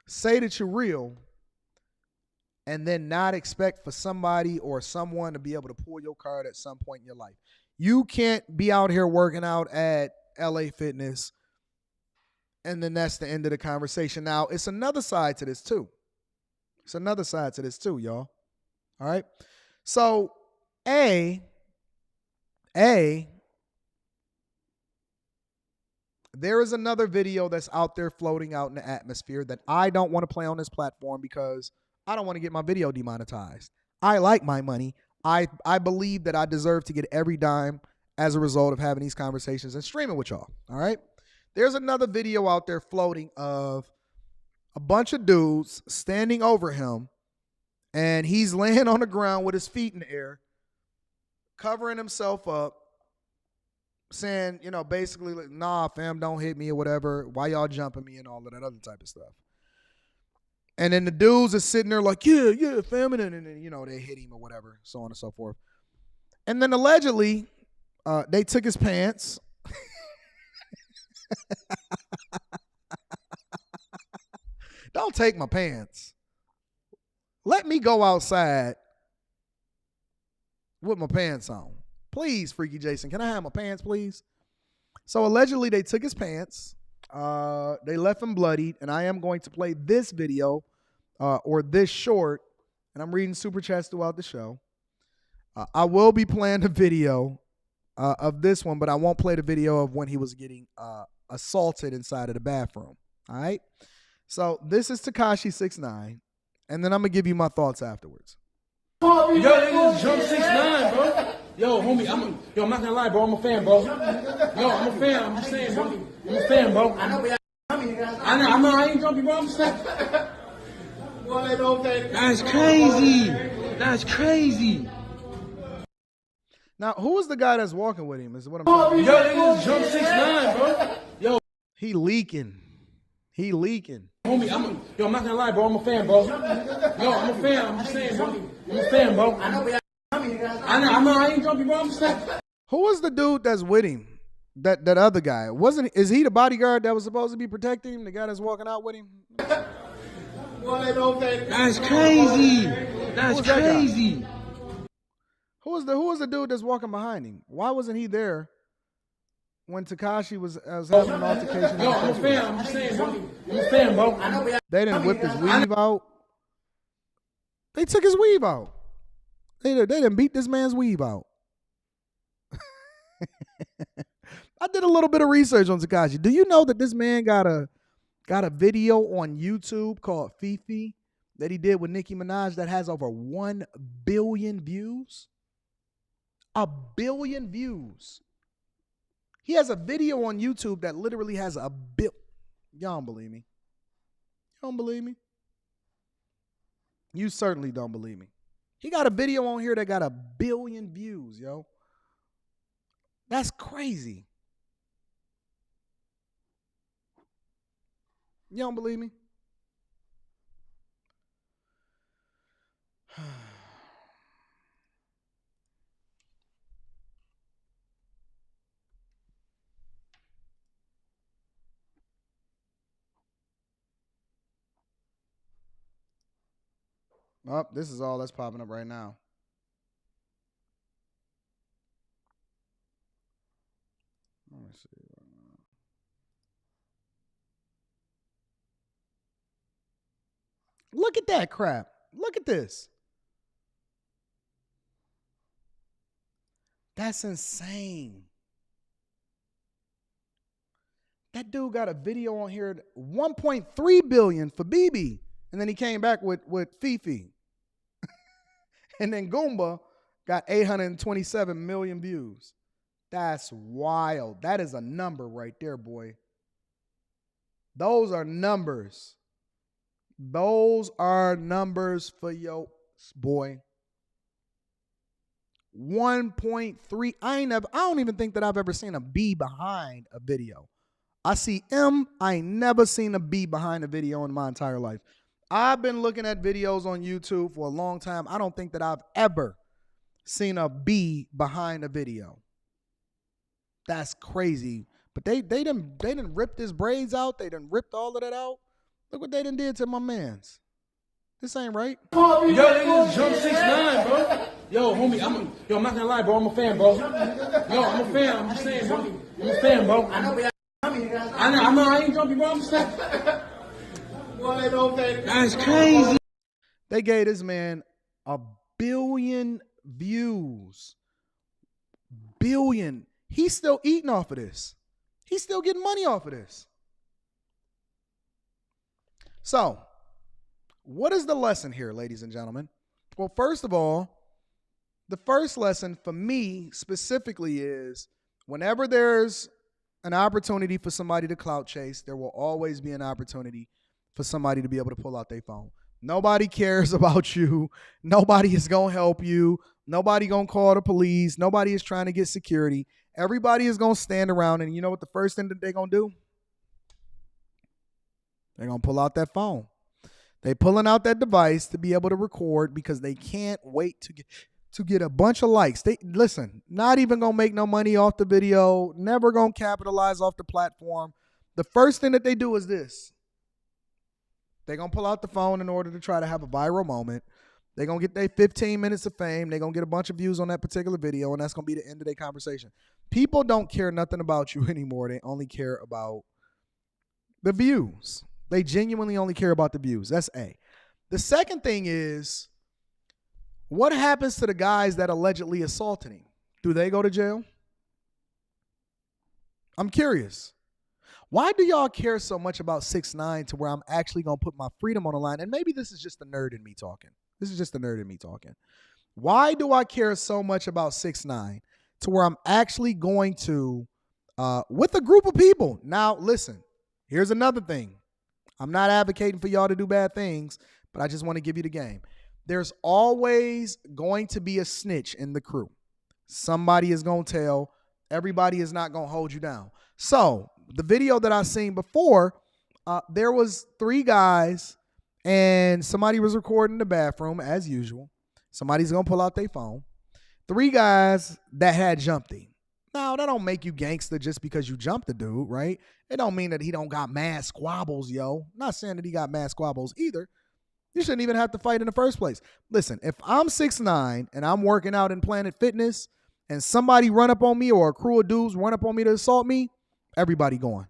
say that you're real, and then not expect for somebody or someone to be able to pull your card at some point in your life. You can't be out here working out at LA Fitness, and then that's the end of the conversation. Now, it's another side to this too. Y'all. All right. So, there is another video that's out there floating out in the atmosphere that I don't want to play on this platform because I don't want to get my video demonetized. I like my money. I believe that I deserve to get every dime as a result of having these conversations and streaming with y'all. All right. There's another video out there floating of a bunch of dudes standing over him, and he's laying on the ground with his feet in the air, covering himself up, saying, you know, basically, like, nah, fam, don't hit me or whatever. Why y'all jumping me and all of that other type of stuff. And then the dudes are sitting there like, yeah, fam, and then, you know, they hit him or whatever, so on and so forth. And then allegedly, they took his pants. Don't take my pants. Let me go outside with my pants on. Please, Freaky Jason, can I have my pants, please? So allegedly they took his pants. They left him bloodied, and I am going to play this video or this short, and I'm reading super chats throughout the show. I will be playing the video of this one, but I won't play the video of when he was getting assaulted inside of the bathroom. All right? So this is Tekashi 6ix9ine, and then I'm going to give you my thoughts afterwards. Yo, niggas, jump 6ix9ine, bro. Yo, homie, I'm not gonna lie, bro. I'm a fan, bro. Yo, I'm a fan. I'm just saying, bro. I'm a fan, bro. I know, I ain't jumping, bro. I'm just saying. That's crazy. That's crazy. Now, who is the guy that's walking with him? Is what I'm saying. Yo, niggas, jump 6ix9ine, bro. Yo, he leaking. Homie, I'm not gonna lie, bro. I'm a fan, bro. Yo, I'm a fan. I'm just saying, bro. I'm a fan, bro. I know, I ain't jumping, bro. I'm just saying. Who was the dude that's with him? That other guy. Is he the bodyguard that was supposed to be protecting him? The guy that's walking out with him? That's crazy. That's crazy. Who was the dude that's walking behind him? Why wasn't he there when Tekashi was having an altercation? Yo, I'm a fan. I'm just saying, bro. I'm a fan, bro. They didn't whip his weave out. They took his weave out. They didn't beat this man's weave out. I did a little bit of research on Tekashi. Do you know that this man got a video on YouTube called Fifi that he did with Nicki Minaj that has over 1 billion views? 1 billion views. He has a video on YouTube that literally has a bill. Y'all don't believe me. You don't believe me? You certainly don't believe me. He got a video on here that got 1 billion views, yo. That's crazy. You don't believe me? Oh, this is all that's popping up right now. Let me see. Look at that crap. Look at this. That's insane. That dude got a video on here, 1.3 billion for BB. And then he came back with Fifi. And then Goomba got 827 million views. That's wild. That is a number right there, boy. Those are numbers. Those are numbers for your boy. 1.3. I don't even think that I've ever seen a B behind a video. I see M. I ain't never seen a B behind a video in my entire life. I've been looking at videos on YouTube for a long time. I don't think that I've ever seen a B behind a video. That's crazy. But they done ripped his braids out. They done ripped all of that out. Look what they done did to my mans. This ain't right. Yo, niggas, jump 6ix9ine, bro. Yo, homie, I'm not gonna lie, bro. I'm a fan, bro. Yo, I'm a fan. I'm just saying, bro. I'm a fan, bro. I know, I ain't jumping, bro. I'm just saying. That's crazy. They gave this man 1 billion views. Billion. He's still eating off of this. He's still getting money off of this. So, what is the lesson here, ladies and gentlemen? Well, first of all, The first lesson for me specifically is whenever there's an opportunity for somebody to clout chase, there will always be an opportunity for somebody to be able to pull out their phone. Nobody cares about you. Nobody is going to help you. Nobody going to call the police. Nobody is trying to get security. Everybody is going to stand around, and you know what the first thing that they're going to do? They're going to pull out that phone. They pulling out that device to be able to record because they can't wait to get a bunch of likes. They listen, not even going to make no money off the video, never going to capitalize off the platform. The first thing that they do is this. They're going to pull out the phone in order to try to have a viral moment. They're going to get their 15 minutes of fame. They're going to get a bunch of views on that particular video, and that's going to be the end of their conversation. People don't care nothing about you anymore. They only care about the views. They genuinely only care about the views. That's A. The second thing is, what happens to the guys that allegedly assaulted him? Do they go to jail? I'm curious. Why do y'all care so much about 6ix9ine to where I'm actually going to put my freedom on the line? And maybe this is just the nerd in me talking. Why do I care so much about 6ix9ine to where I'm actually going to, with a group of people? Now, listen, here's another thing. I'm not advocating for y'all to do bad things, but I just want to give you the game. There's always going to be a snitch in the crew. Somebody is going to tell. Everybody is not going to hold you down. So the video that I seen before, there was 3 guys and somebody was recording in the bathroom as usual. Somebody's going to pull out their phone. 3 guys that had jumped him. Now, that don't make you gangster just because you jumped the dude, right? It don't mean that he don't got mad squabbles, yo. Not saying that he got mad squabbles either. You shouldn't even have to fight in the first place. Listen, if I'm 6ix9ine and I'm working out in Planet Fitness and somebody run up on me or a crew of dudes run up on me to assault me, everybody going.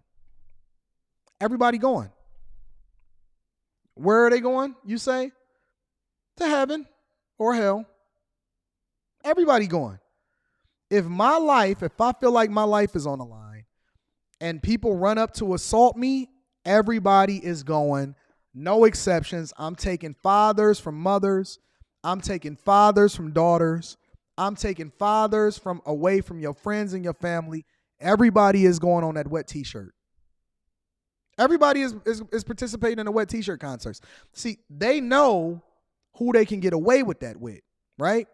Everybody going. Where are they going, you say? To heaven or hell. Everybody going. If I feel like my life is on the line and people run up to assault me, everybody is going. No exceptions. I'm taking fathers from mothers. I'm taking fathers from daughters. I'm taking fathers from away from your friends and your family. Everybody is going on that wet t-shirt. Everybody is participating in the wet t-shirt concerts. See, they know who they can get away with that with, right?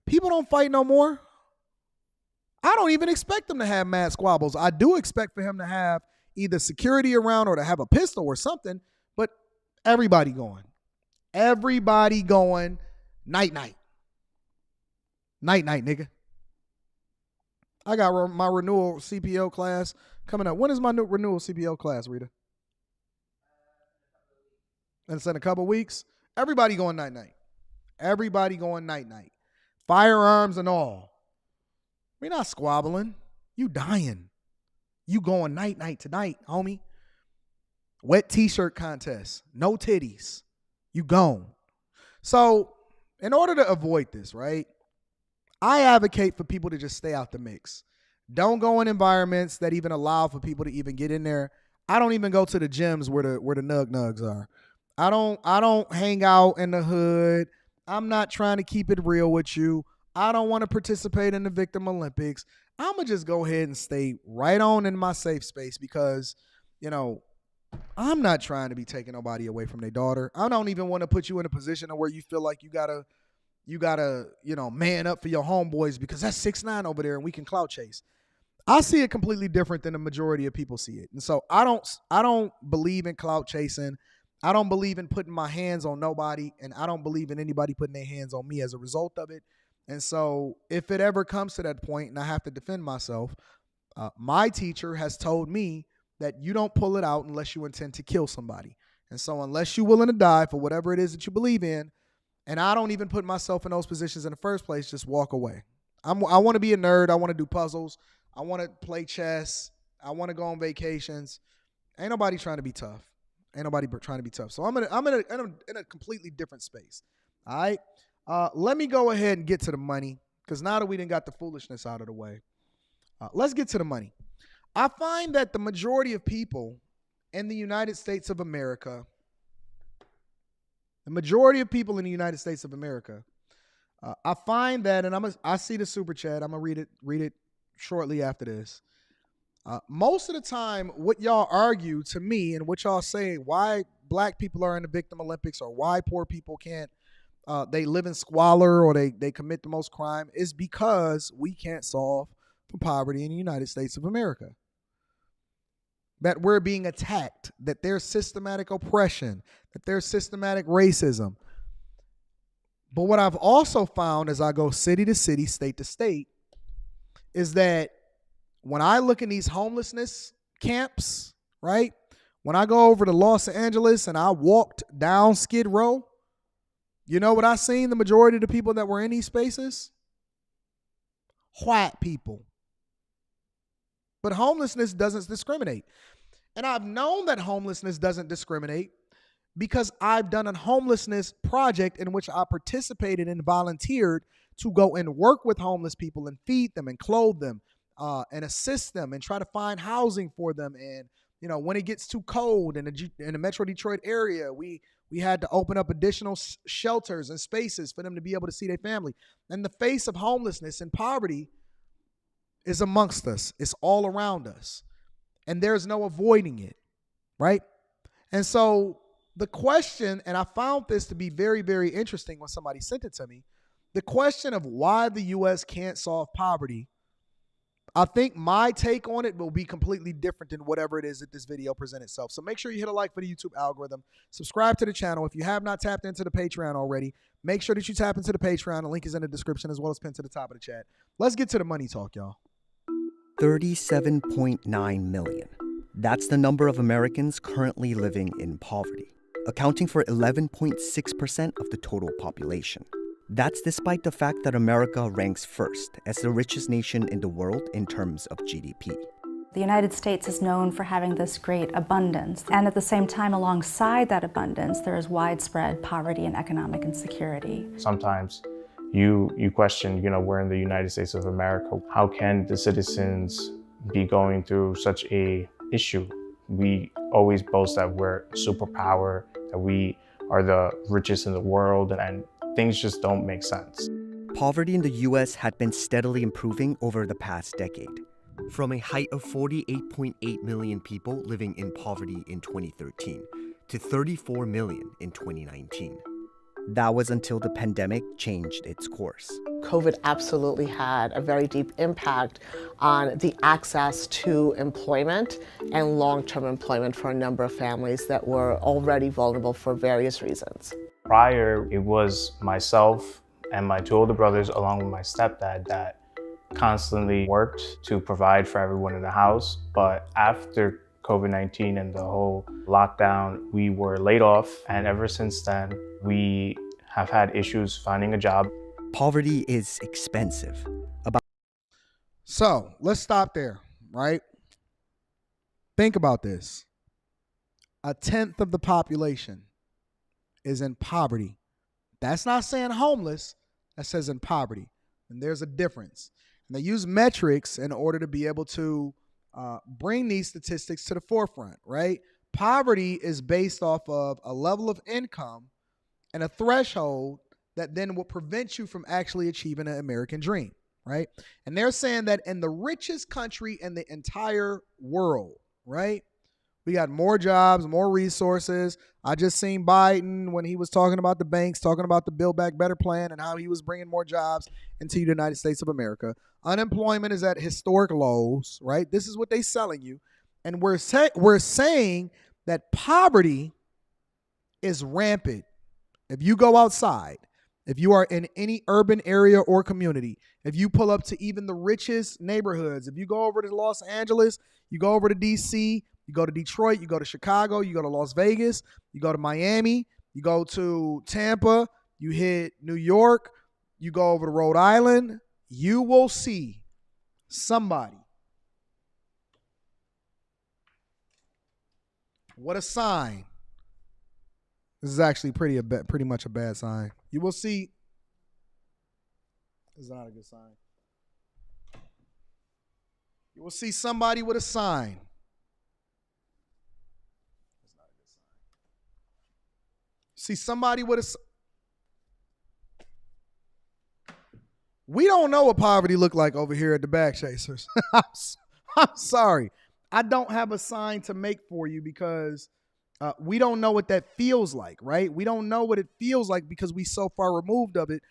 People don't fight no more. I don't even expect them to have mad squabbles. I do expect for him to have either security around or to have a pistol or something, but everybody going. Everybody going night-night. Night-night, nigga. I got my renewal CPO class coming up. When is my new renewal CPO class, Rita? And it's in a couple weeks. Everybody going night-night. Everybody going night-night. Firearms and all. We're not squabbling. You dying. You going night-night tonight, homie. Wet t-shirt contest. No titties. You gone. So, in order to avoid this, right, I advocate for people to just stay out the mix. Don't go in environments that even allow for people to even get in there. I don't even go to the gyms where the nugs are. I don't hang out in the hood. I'm not trying to keep it real with you. I don't want to participate in the Victim Olympics. I'm going to just go ahead and stay right on in my safe space because, you know, I'm not trying to be taking nobody away from their daughter. I don't even want to put you in a position where you feel like you gotta, man up for your homeboys because that's 6ix9ine over there and we can clout chase. I see it completely different than the majority of people see it. And so I don't believe in clout chasing. I don't believe in putting my hands on nobody, and I don't believe in anybody putting their hands on me as a result of it. And so if it ever comes to that point and I have to defend myself, my teacher has told me that you don't pull it out unless you intend to kill somebody. And so unless you're willing to die for whatever it is that you believe in, and I don't even put myself in those positions in the first place, just walk away. I want to be a nerd. I want to do puzzles. I want to play chess. I want to go on vacations. Ain't nobody trying to be tough. Ain't nobody trying to be tough. So I'm in a completely different space. All right. Let me go ahead and get to the money because now that we done got the foolishness out of the way, let's get to the money. I find that the majority of people in the United States of America, I find that, and I see the super chat. I'm gonna read it shortly after this. Most of the time, what y'all argue to me and what y'all say why black people are in the victim Olympics or why poor people can't, they live in squalor or they commit the most crime is because we can't solve for poverty in the United States of America. That we're being attacked, that there's systematic oppression, that there's systematic racism. But what I've also found as I go city to city, state to state, is that when I look in these homelessness camps, right? When I go over to Los Angeles and I walked down Skid Row, you know what I seen? The majority of the people that were in these spaces? White people. But homelessness doesn't discriminate. And I've known that homelessness doesn't discriminate because I've done a homelessness project in which I participated and volunteered to go and work with homeless people and feed them and clothe them and assist them and try to find housing for them. And, you know, when it gets too cold in the Metro Detroit area, we had to open up additional shelters and spaces for them to be able to see their family. And the face of homelessness and poverty is amongst us. It's all around us. And there's no avoiding it, right? And so the question, and I found this to be very, very interesting when somebody sent it to me, the question of why the U.S. can't solve poverty, I think my take on it will be completely different than whatever it is that this video presents itself. So make sure you hit a like for the YouTube algorithm. Subscribe to the channel. If you have not tapped into the Patreon already, make sure that you tap into the Patreon. The link is in the description as well as pinned to the top of the chat. Let's get to the money talk, y'all. 37.9 million. That's the number of Americans currently living in poverty, accounting for 11.6% of the total population. That's despite the fact that America ranks first as the richest nation in the world in terms of GDP. The United States is known for having this great abundance, and at the same time, alongside that abundance, there is widespread poverty and economic insecurity. Sometimes you question, we're in the United States of America. How can the citizens be going through such a issue? We always boast that we're a superpower, that we are the richest in the world, and things just don't make sense. Poverty in the U.S. had been steadily improving over the past decade, from a height of 48.8 million people living in poverty in 2013 to 34 million in 2019. That was until the pandemic changed its course. COVID absolutely had a very deep impact on the access to employment and long-term employment for a number of families that were already vulnerable for various reasons. Prior, it was myself and my two older brothers, along with my stepdad, that constantly worked to provide for everyone in the house. But after COVID-19 and the whole lockdown, we were laid off. And ever since then, we have had issues finding a job. Poverty is expensive. So let's stop there, right? Think about this. 1/10 of the population is in poverty. That's not saying homeless, that says in poverty. And there's a difference. And they use metrics in order to be able to bring these statistics to the forefront, right? Poverty is based off of a level of income and a threshold that then will prevent you from actually achieving an American dream, right? And they're saying that in the richest country in the entire world, right? We got more jobs, more resources. I just seen Biden when he was talking about the banks, talking about the Build Back Better plan and how he was bringing more jobs into the United States of America. Unemployment is at historic lows, right? This is what they're selling you. And we're saying that poverty is rampant. If you go outside, if you are in any urban area or community, if you pull up to even the richest neighborhoods, if you go over to Los Angeles, you go over to DC, you go to Detroit, you go to Chicago, you go to Las Vegas, you go to Miami, you go to Tampa, you hit New York, you go over to Rhode Island, you will see somebody. What a sign. This is actually pretty much a bad sign. You will see. This is not a good sign. You will see somebody with a sign. It's not a good sign. See somebody with a. We don't know what poverty look like over here at the Bag Chasers. I'm sorry. I don't have a sign to make for you because we don't know what that feels like, right? We don't know what it feels like because we so far removed of it.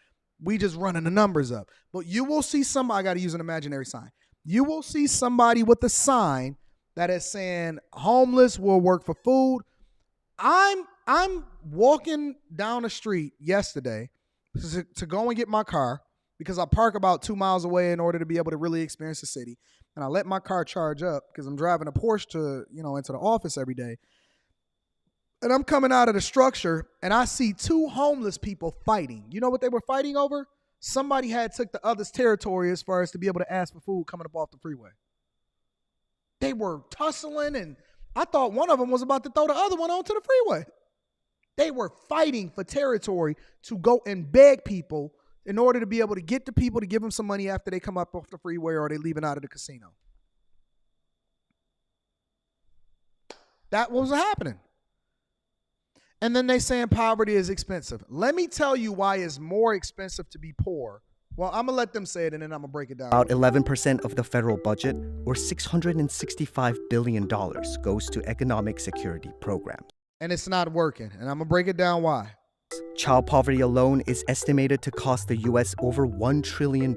We just running the numbers up. But you will see somebody, I got to use an imaginary sign. You will see somebody with a sign that is saying homeless will work for food. I'm walking down the street yesterday to go and get my car because I park about 2 miles away in order to be able to really experience the city. And I let my car charge up because I'm driving a Porsche to, into the office every day. And I'm coming out of the structure and I see two homeless people fighting. You know what they were fighting over? Somebody had took the other's territory as far as to be able to ask for food coming up off the freeway. They were tussling and I thought one of them was about to throw the other one onto the freeway. They were fighting for territory to go and beg people in order to be able to get the people to give them some money after they come up off the freeway or they leaving out of the casino. That was happening. And then they saying poverty is expensive. Let me tell you why it's more expensive to be poor. Well, I'm going to let them say it and then I'm going to break it down. About 11% of the federal budget, or $665 billion, goes to economic security programs. And it's not working. And I'm going to break it down why. Child poverty alone is estimated to cost the U.S. over $1 trillion,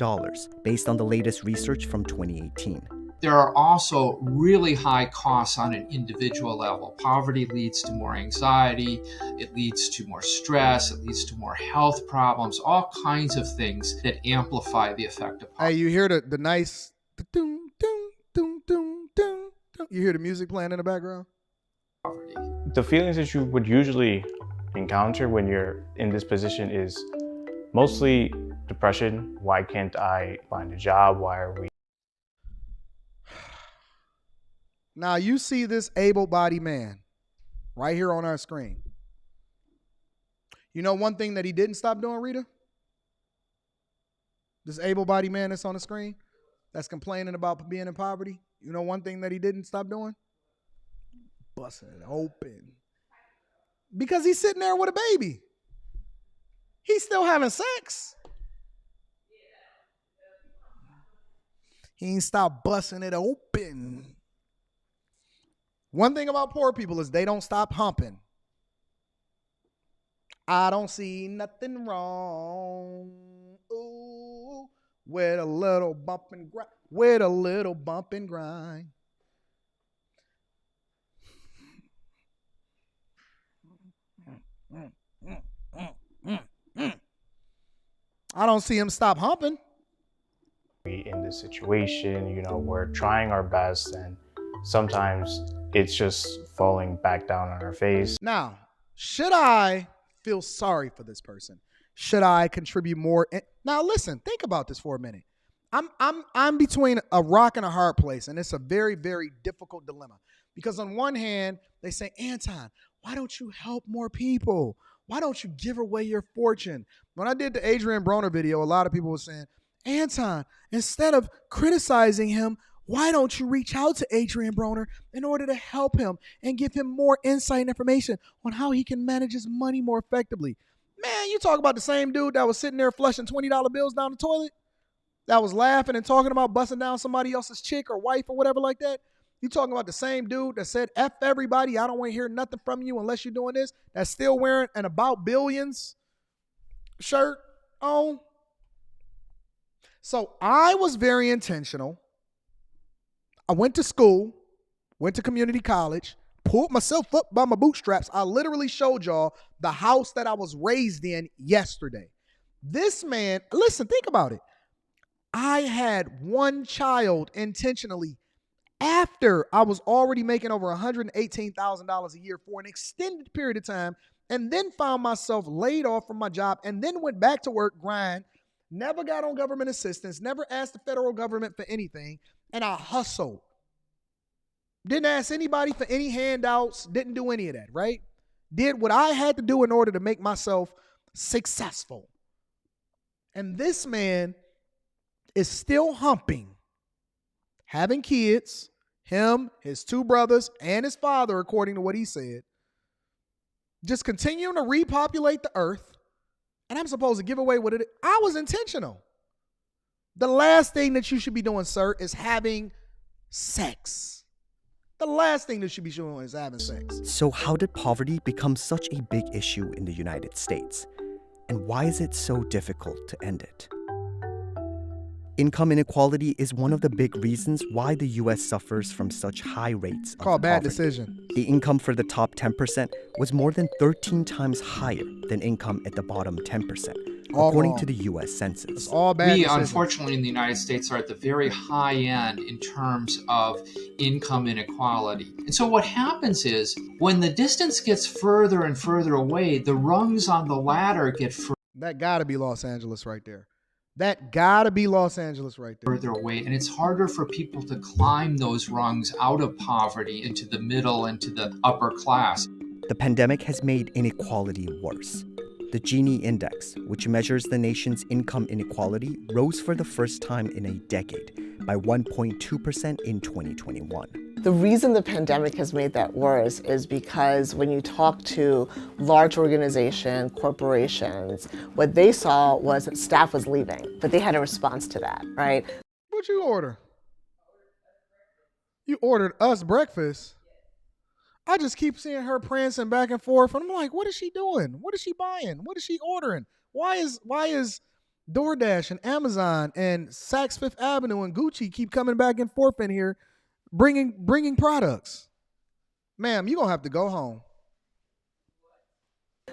based on the latest research from 2018. There are also really high costs on an individual level. Poverty leads to more anxiety, it leads to more stress, it leads to more health problems, all kinds of things that amplify the effect of poverty. Hey, you hear the nice doom, doom, doom, doom, doom, doom. You hear the music playing in the background? Poverty. The feelings that you would usually encounter when you're in this position is mostly depression. Why can't I find a job? Why are we? Now you see this able-bodied man right here on our screen. You know one thing that he didn't stop doing, Rita? This able-bodied man that's on the screen that's complaining about being in poverty. You know one thing that he didn't stop doing? Busting it open. Because he's sitting there with a baby. He's still having sex. He ain't stopped busting it open. One thing about poor people is they don't stop humping. I don't see nothing wrong. Ooh, with a little bump and grind. With a little bump and grind. I don't see him stop humping. In this situation, we're trying our best and sometimes it's just falling back down on our face. Now, should I feel sorry for this person? Should I contribute more? Now, listen, think about this for a minute. I'm between a rock and a hard place, and it's a very, very difficult dilemma. Because on one hand, they say, Anton, why don't you help more people? Why don't you give away your fortune? When I did the Adrian Broner video, a lot of people were saying, Anton, instead of criticizing him, why don't you reach out to Adrian Broner in order to help him and give him more insight and information on how he can manage his money more effectively? Man, you talk about the same dude that was sitting there flushing $20 bills down the toilet, that was laughing and talking about busting down somebody else's chick or wife or whatever like that. You talking about the same dude that said, F everybody, I don't want to hear nothing from you unless you're doing this, that's still wearing an About Billions shirt on. So I was very intentional. I went to school, went to community college, pulled myself up by my bootstraps. I literally showed y'all the house that I was raised in yesterday. This man, listen, think about it. I had one child intentionally after I was already making over $118,000 a year for an extended period of time, and then found myself laid off from my job and then went back to work, grind, never got on government assistance, never asked the federal government for anything. And I hustled. Didn't ask anybody for any handouts. Didn't do any of that, right? Did what I had to do in order to make myself successful. And this man is still humping, having kids, him, his two brothers, and his father, according to what he said. Just continuing to repopulate the earth. And I'm supposed to give away what it is. I was intentional. The last thing that you should be doing, sir, is having sex. The last thing that you should be doing is having sex. So how did poverty become such a big issue in the United States? And why is it so difficult to end it? Income inequality is one of the big reasons why the U.S. suffers from such high rates of Called bad poverty. decision. The income for the top 10% was more than 13 times higher than income at the bottom 10%, All according wrong. to the U.S. It's Census. all bad We, decisions. unfortunately, in the United States are at the very high end in terms of income inequality. And so what happens is when the distance gets further and further away, the rungs on the ladder get That gotta be Los Angeles right there. That gotta be Los Angeles right there. further away, and it's harder for people to climb those rungs out of poverty into the middle and to the upper class. The pandemic has made inequality worse. The Gini Index, which measures the nation's income inequality, rose for the first time in a decade by 1.2% in 2021. The reason the pandemic has made that worse is because when you talk to large organizations, corporations, what they saw was that staff was leaving, but they had a response to that, right? What'd you order? You ordered us breakfast. I just keep seeing her prancing back and forth, and I'm like, what is she doing? What is she buying? What is she ordering? Why is DoorDash and Amazon and Saks Fifth Avenue and Gucci keep coming back and forth in here, bringing products? Ma'am, you're gonna have to go home.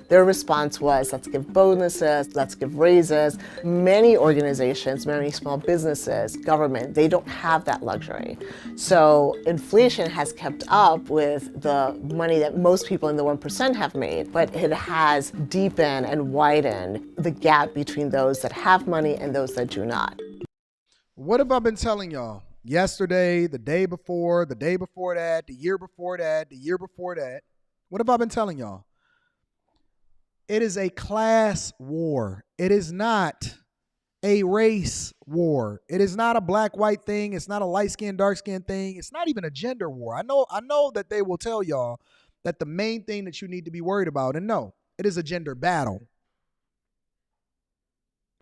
Their response was, let's give bonuses, let's give raises. Many organizations, many small businesses, government, they don't have that luxury. So inflation has kept up with the money that most people in the 1% have made, but it has deepened and widened the gap between those that have money and those that do not. What have I been telling y'all? Yesterday, the day before that, the year before that, the year before that. What have I been telling y'all? It is a class war. It is not a race war. It is not a black-white thing. It's not a light-skinned, dark-skinned thing. It's not even a gender war. I know that they will tell y'all that the main thing that you need to be worried about, and no, it is a gender battle.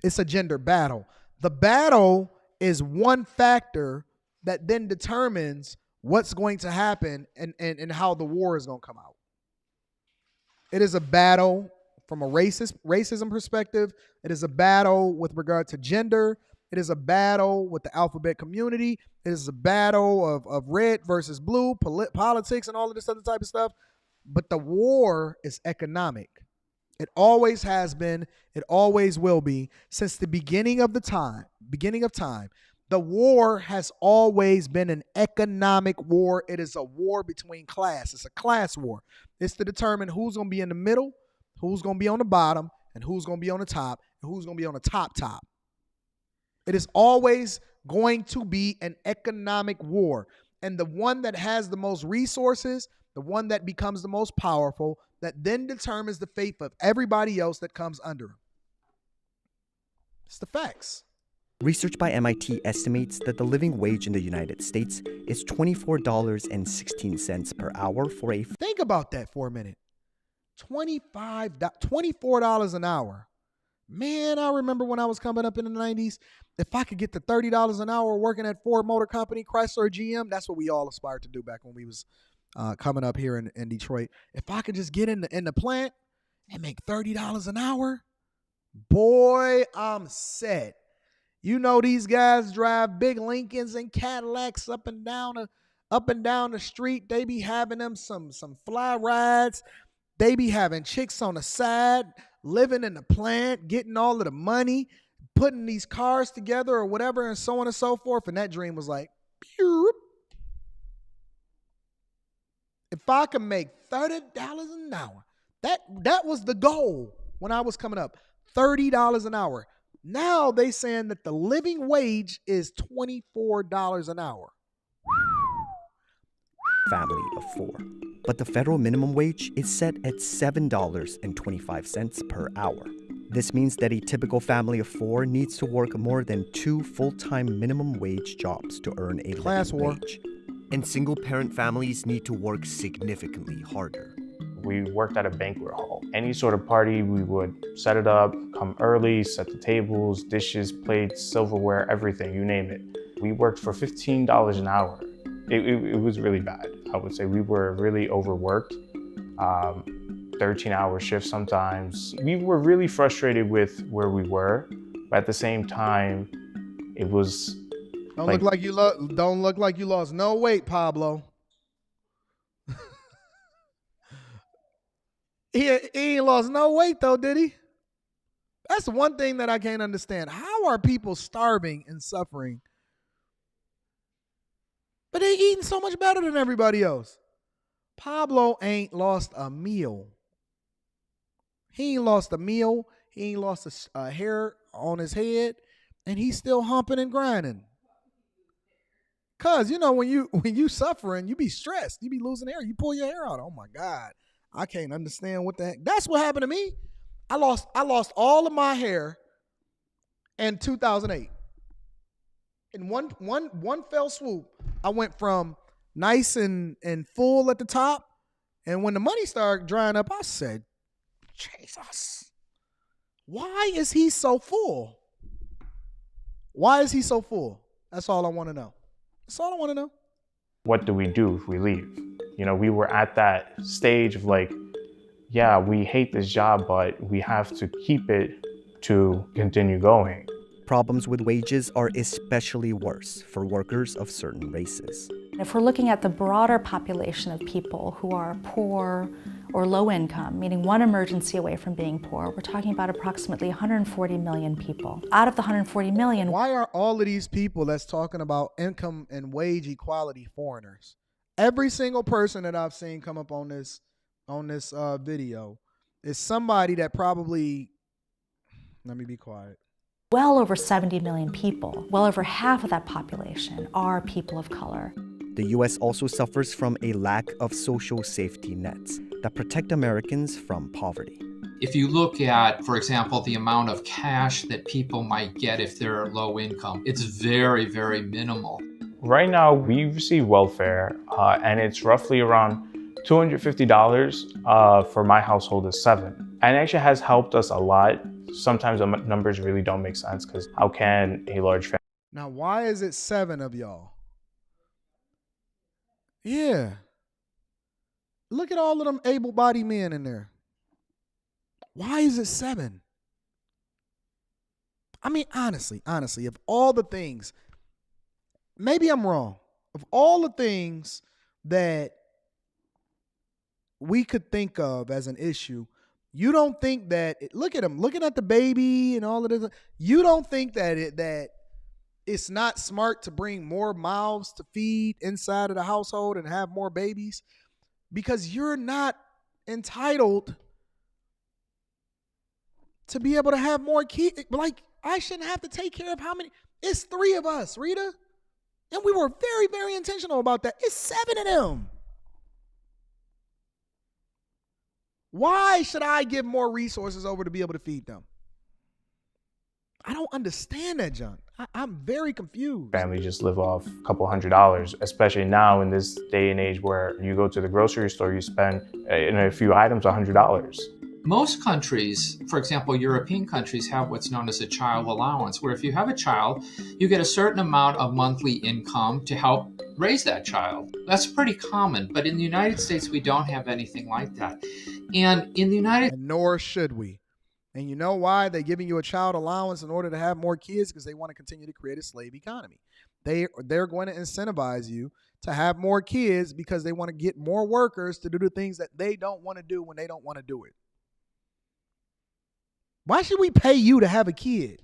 It's a gender battle. The battle is one factor that then determines what's going to happen and how the war is going to come out. It is a battle from a racism perspective. It is a battle with regard to gender. It is a battle with the alphabet community. It is a battle of red versus blue, politics and all of this other type of stuff. But the war is economic. It always has been. It always will be. Since the beginning of time. The war has always been an economic war. It is a war between class. It's a class war. It's to determine who's going to be in the middle, who's going to be on the bottom, and who's going to be on the top, and who's going to be on the top. It is always going to be an economic war. And the one that has the most resources, the one that becomes the most powerful, that then determines the fate of everybody else that comes under him. It's the facts. Research by MIT estimates that the living wage in the United States is $24.16 per hour for a... Think about that for a minute. $24 an hour. Man, I remember when I was coming up in the 90s, if I could get to $30 an hour working at Ford Motor Company, Chrysler, GM, that's what we all aspired to do back when we was coming up here in Detroit. If I could just get in the plant and make $30 an hour, boy, I'm set. You know, these guys drive big Lincolns and Cadillacs up and down the street. They be having them some fly rides. They be having chicks on the side, living in the plant, getting all of the money, putting these cars together or whatever, and so on and so forth. And that dream was like, pew. If I could make $30 an hour, that was the goal when I was coming up, $30 an hour. Now they saying that the living wage is $24 an hour. Family of 4. But the federal minimum wage is set at $7.25 per hour. This means that a typical family of 4 needs to work more than 2 full-time minimum wage jobs to earn a Class living war. wage. And single-parent families need to work significantly harder. We worked at a banquet hall. Any sort of party, we would set it up, come early, set the tables, dishes, plates, silverware, everything, you name it. We worked for $15 an hour. It was really bad. I would say we were really overworked. 13-hour shifts sometimes. We were really frustrated with where we were, but at the same time, it was Don't look like you lost no weight, Pablo. He ain't lost no weight though, did he? That's the one thing that I can't understand. How are people starving and suffering, but they eating so much better than everybody else? Pablo ain't lost a meal. He ain't lost a meal. He ain't lost a hair on his head, and he's still humping and grinding. Cause you know when you suffering, you be stressed. You be losing hair. You pull your hair out. Oh my God, I can't understand what the heck. That's what happened to me. I lost all of my hair in 2008. In one fell swoop, I went from nice and full at the top, and when the money started drying up, I said, Jesus, why is he so full? Why is he so full? That's all I want to know. That's all I want to know. What do we do if we leave? You know, we were at that stage of like, yeah, we hate this job, but we have to keep it to continue going. Problems with wages are especially worse for workers of certain races. If we're looking at the broader population of people who are poor or low income, meaning one emergency away from being poor, we're talking about approximately 140 million people. Out of the 140 million, why are all of these people that's talking about income and wage equality foreigners? Every single person that I've seen come up on this video is somebody that probably, let me be quiet. Well over 70 million people, well over half of that population are people of color. The U.S. also suffers from a lack of social safety nets that protect Americans from poverty. If you look at, for example, the amount of cash that people might get if they're low income, it's very, very minimal. Right now, we receive welfare, and it's roughly around $250 for my household of 7. And it actually has helped us a lot. Sometimes the numbers really don't make sense because how can a large family? Now, why is it 7 of y'all? Yeah. Look at all of them able-bodied men in there. Why is it 7? I mean, honestly, of all the things, maybe I'm wrong. Of all the things that we could think of as an issue, you don't think that, look at him, looking at the baby and all of this, you don't think that it's not smart to bring more mouths to feed inside of the household and have more babies? Because you're not entitled to be able to have more kids. Like, I shouldn't have to take care of how many? It's 3 of us, Rita. And we were very, very intentional about that. It's 7 of them. Why should I give more resources over to be able to feed them? I don't understand that, John. I'm very confused. Families just live off a couple $100s, especially now in this day and age where you go to the grocery store, you spend in a few items $100. Most countries, for example, European countries, have what's known as a child allowance, where if you have a child, you get a certain amount of monthly income to help raise that child. That's pretty common, but in the United States, we don't have anything like that. And in the nor should we. And you know why? They're giving you a child allowance in order to have more kids because they want to continue to create a slave economy. They're going to incentivize you to have more kids because they want to get more workers to do the things that they don't want to do when they don't want to do it. Why should we pay you to have a kid?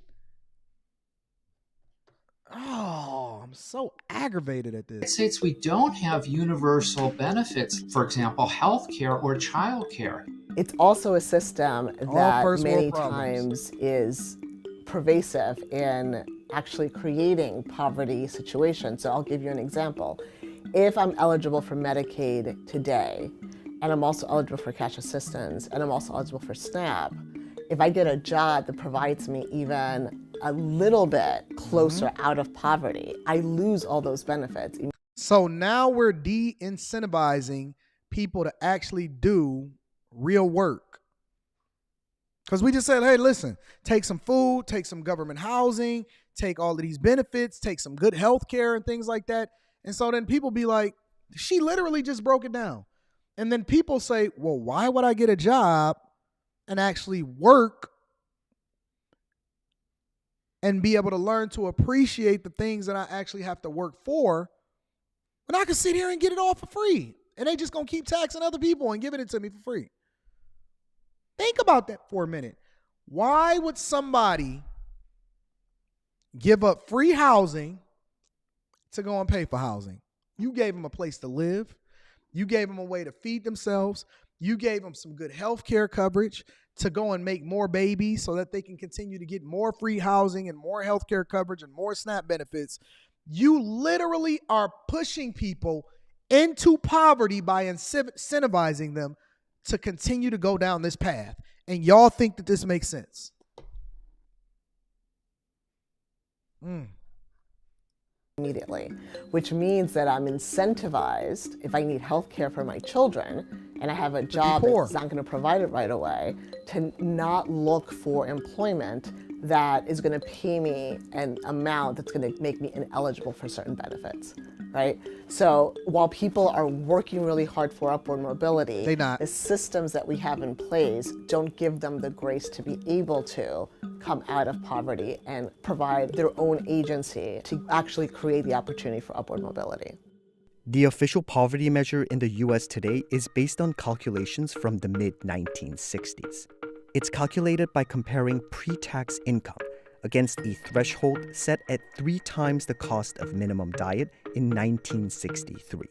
Oh, I'm so aggravated at this. In the United States, we don't have universal benefits, for example, health care or child care. It's also a system that many times is pervasive in actually creating poverty situations. So I'll give you an example. If I'm eligible for Medicaid today, and I'm also eligible for cash assistance, and I'm also eligible for SNAP, if I get a job that provides me even a little bit closer out of poverty, I lose all those benefits. So now we're de-incentivizing people to actually do real work. Because we just said, hey, listen, take some food, take some government housing, take all of these benefits, take some good health care and things like that. And so then people be like, she literally just broke it down. And then people say, well, why would I get a job and actually work and be able to learn to appreciate the things that I actually have to work for when I can sit here and get it all for free? And they just going to keep taxing other people and giving it to me for free. Think about that for a minute. Why would somebody give up free housing to go and pay for housing? You gave them a place to live. You gave them a way to feed themselves. You gave them some good health care coverage to go and make more babies so that they can continue to get more free housing and more health care coverage and more SNAP benefits. You literally are pushing people into poverty by incentivizing them to continue to go down this path. And y'all think that this makes sense. Immediately, which means that I'm incentivized if I need health care for my children and I have a job that's not going to provide it right away, to not look for employment that is going to pay me an amount that's going to make me ineligible for certain benefits, right? So while people are working really hard for upward mobility, the systems that we have in place don't give them the grace to be able to come out of poverty and provide their own agency to actually create the opportunity for upward mobility. The official poverty measure in the US today is based on calculations from the mid-1960s. It's calculated by comparing pre-tax income against a threshold set at 3 times the cost of minimum diet in 1963.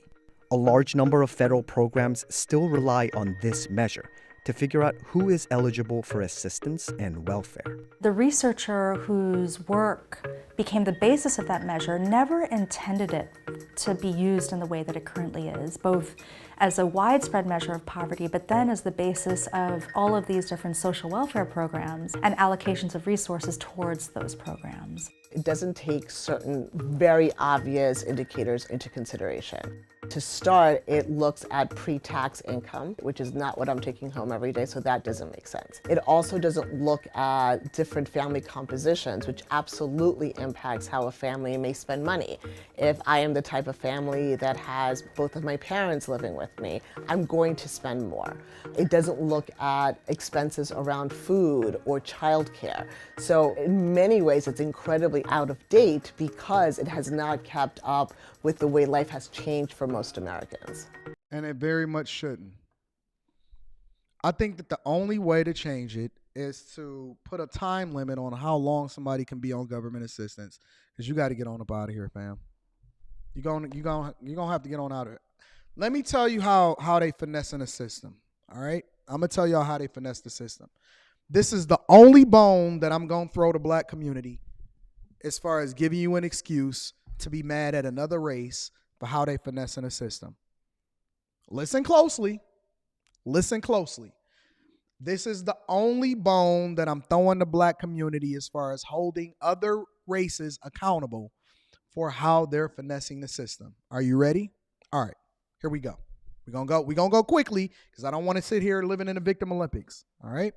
A large number of federal programs still rely on this measure to figure out who is eligible for assistance and welfare. The researcher whose work became the basis of that measure never intended it to be used in the way that it currently is, both as a widespread measure of poverty, but then as the basis of all of these different social welfare programs and allocations of resources towards those programs. It doesn't take certain very obvious indicators into consideration. To start, it looks at pre-tax income, which is not what I'm taking home every day, so that doesn't make sense. It also doesn't look at different family compositions, which absolutely impacts how a family may spend money. If I am the type of family that has both of my parents living with me, I'm going to spend more. It doesn't look at expenses around food or childcare. So in many ways, it's incredibly out of date because it has not kept up with the way life has changed for most Americans. And it very much shouldn't. I think that the only way to change it is to put a time limit on how long somebody can be on government assistance, because you got to get on up out of here, fam. You're gonna have to get on out of it. Let me tell you how they finessing the system. All right, I'm gonna tell y'all how they finesse the system. This is the only bone that I'm gonna throw the black community as far as giving you an excuse to be mad at another race for how they finessing the system. Listen closely. Listen closely. This is the only bone that I'm throwing the black community as far as holding other races accountable for how they're finessing the system. Are you ready? All right, here we go. We're gonna go quickly because I don't want to sit here living in the victim Olympics. All right.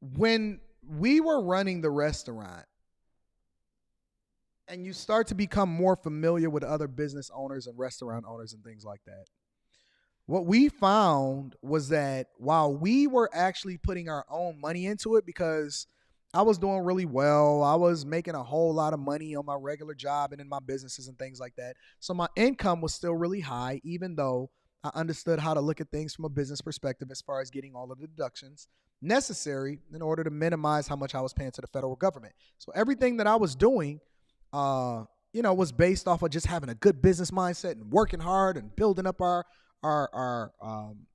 When we were running the restaurant and you start to become more familiar with other business owners and restaurant owners and things like that, what we found was that while we were actually putting our own money into it, because I was doing really well, I was making a whole lot of money on my regular job and in my businesses and things like that. So my income was still really high, even though I understood how to look at things from a business perspective as far as getting all of the deductions necessary in order to minimize how much I was paying to the federal government. So everything that I was doing, was based off of just having a good business mindset and working hard and building up our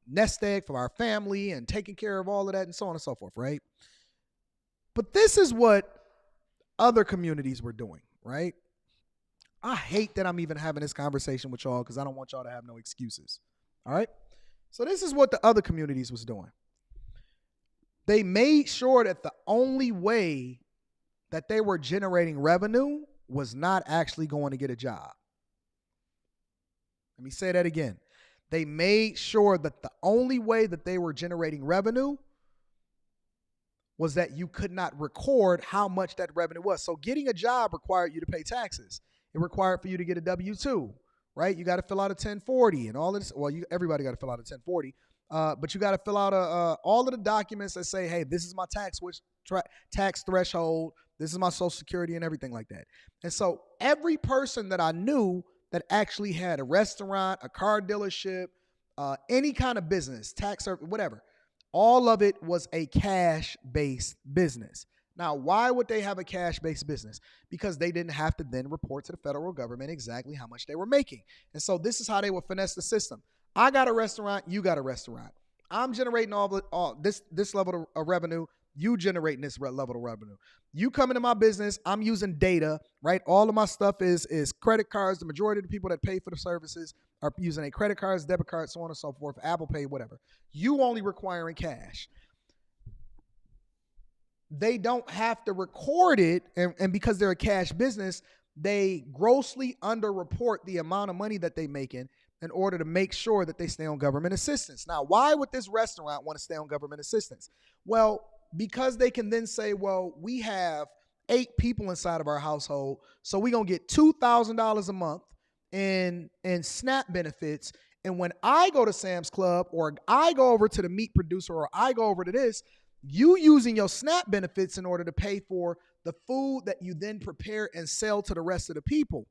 nest egg for our family and taking care of all of that and so on and so forth, right? But this is what other communities were doing, right? I hate that I'm even having this conversation with y'all because I don't want y'all to have no excuses, all right? So this is what the other communities was doing. They made sure that the only way that they were generating revenue was not actually going to get a job. Let me say that again. They made sure that the only way that they were generating revenue was that you could not record how much that revenue was. So getting a job required you to pay taxes. It required for you to get a W-2, right? You got to fill out a 1040 and all of this. Well, everybody got to fill out a 1040, but you got to fill out all of the documents that say, hey, this is my tax threshold. This is my Social Security and everything like that. And so every person that I knew that actually had a restaurant, a car dealership, any kind of business, tax service, whatever, all of it was a cash-based business. Now, why would they have a cash-based business? Because they didn't have to then report to the federal government exactly how much they were making. And so this is how they would finesse the system. I got a restaurant, you got a restaurant. I'm generating all this level of revenue. You generating this level of revenue. You come into my business, I'm using data, right? All of my stuff is credit cards. The majority of the people that pay for the services are using a credit cards, debit cards, so on and so forth, Apple Pay, whatever. You only requiring cash. They don't have to record it, and because they're a cash business, they grossly underreport the amount of money that they're making in order to make sure that they stay on government assistance. Now, why would this restaurant want to stay on government assistance? Well, because they can then say, well, we have 8 people inside of our household, so we're going to get $2,000 a month in SNAP benefits. And when I go to Sam's Club, or I go over to the meat producer, or I go over to this, you using your SNAP benefits in order to pay for the food that you then prepare and sell to the rest of the people.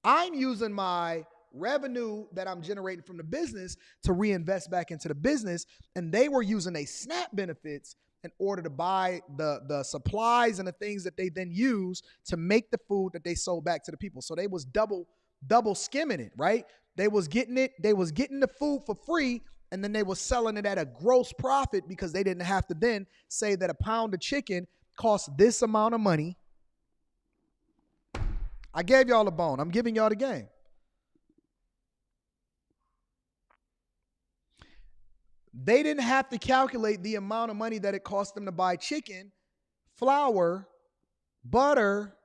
I'm using my revenue that I'm generating from the business to reinvest back into the business, and they were using a SNAP benefits in order to buy the supplies and the things that they then use to make the food that they sold back to the people. So they was double skimming it, right? They was getting the food for free, and then they were selling it at a gross profit because they didn't have to then say that a pound of chicken costs this amount of money. I gave y'all a bone. I'm giving y'all the game. They didn't have to calculate the amount of money that it cost them to buy chicken, flour, butter,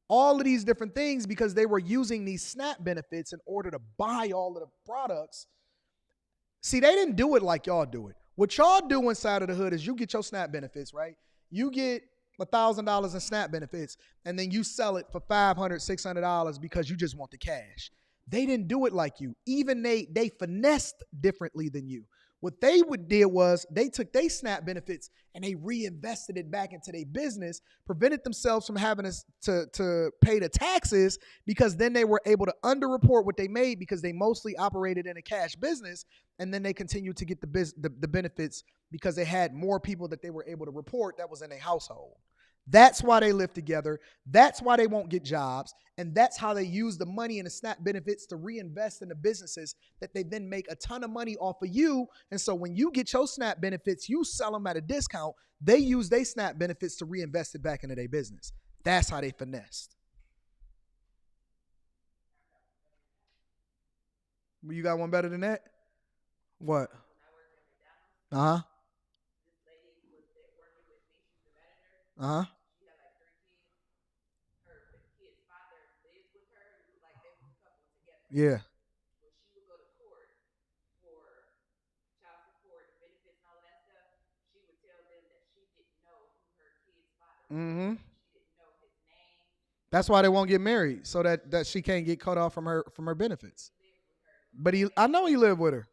all of these different things, because they were using these SNAP benefits in order to buy all of the products. See, they didn't do it like y'all do it. What y'all do inside of the hood is you get your SNAP benefits, right? You get $1,000 in SNAP benefits, and then you sell it for $500, $600 because you just want the cash. They didn't do it like you. Even they finessed differently than you. What they did was they took their SNAP benefits and they reinvested it back into their business, prevented themselves from having to pay the taxes, because then they were able to underreport what they made because they mostly operated in a cash business, and then they continued to get the benefits because they had more people that they were able to report that was in a household. That's why they live together. That's why they won't get jobs. And that's how they use the money and the SNAP benefits to reinvest in the businesses that they then make a ton of money off of you. And so when you get your SNAP benefits, you sell them at a discount. They use their SNAP benefits to reinvest it back into their business. That's how they finessed. You got one better than that? What? Uh-huh. Uh-huh. Yeah. Mm-hmm. That's why they won't get married, so that she can't get cut off from her benefits. But I know he lived with her.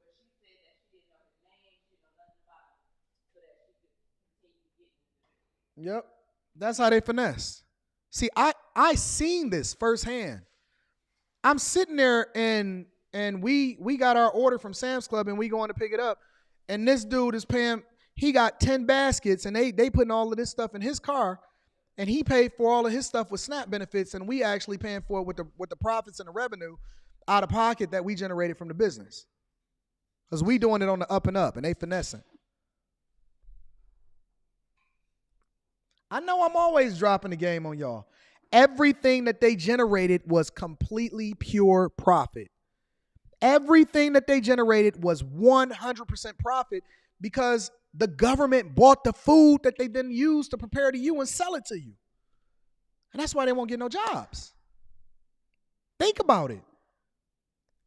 Yep. That's how they finesse. See, I seen this firsthand. I'm sitting there and we got our order from Sam's Club and we going to pick it up. And this dude is paying, he got 10 baskets and they putting all of this stuff in his car, and he paid for all of his stuff with SNAP benefits, and we actually paying for it with the profits and the revenue out of pocket that we generated from the business. Because we doing it on the up and up, and they finessing. I know I'm always dropping the game on y'all. Everything that they generated was completely pure profit. Everything that they generated was 100% profit, because the government bought the food that they then used to prepare to you and sell it to you. And that's why they won't get no jobs. Think about it.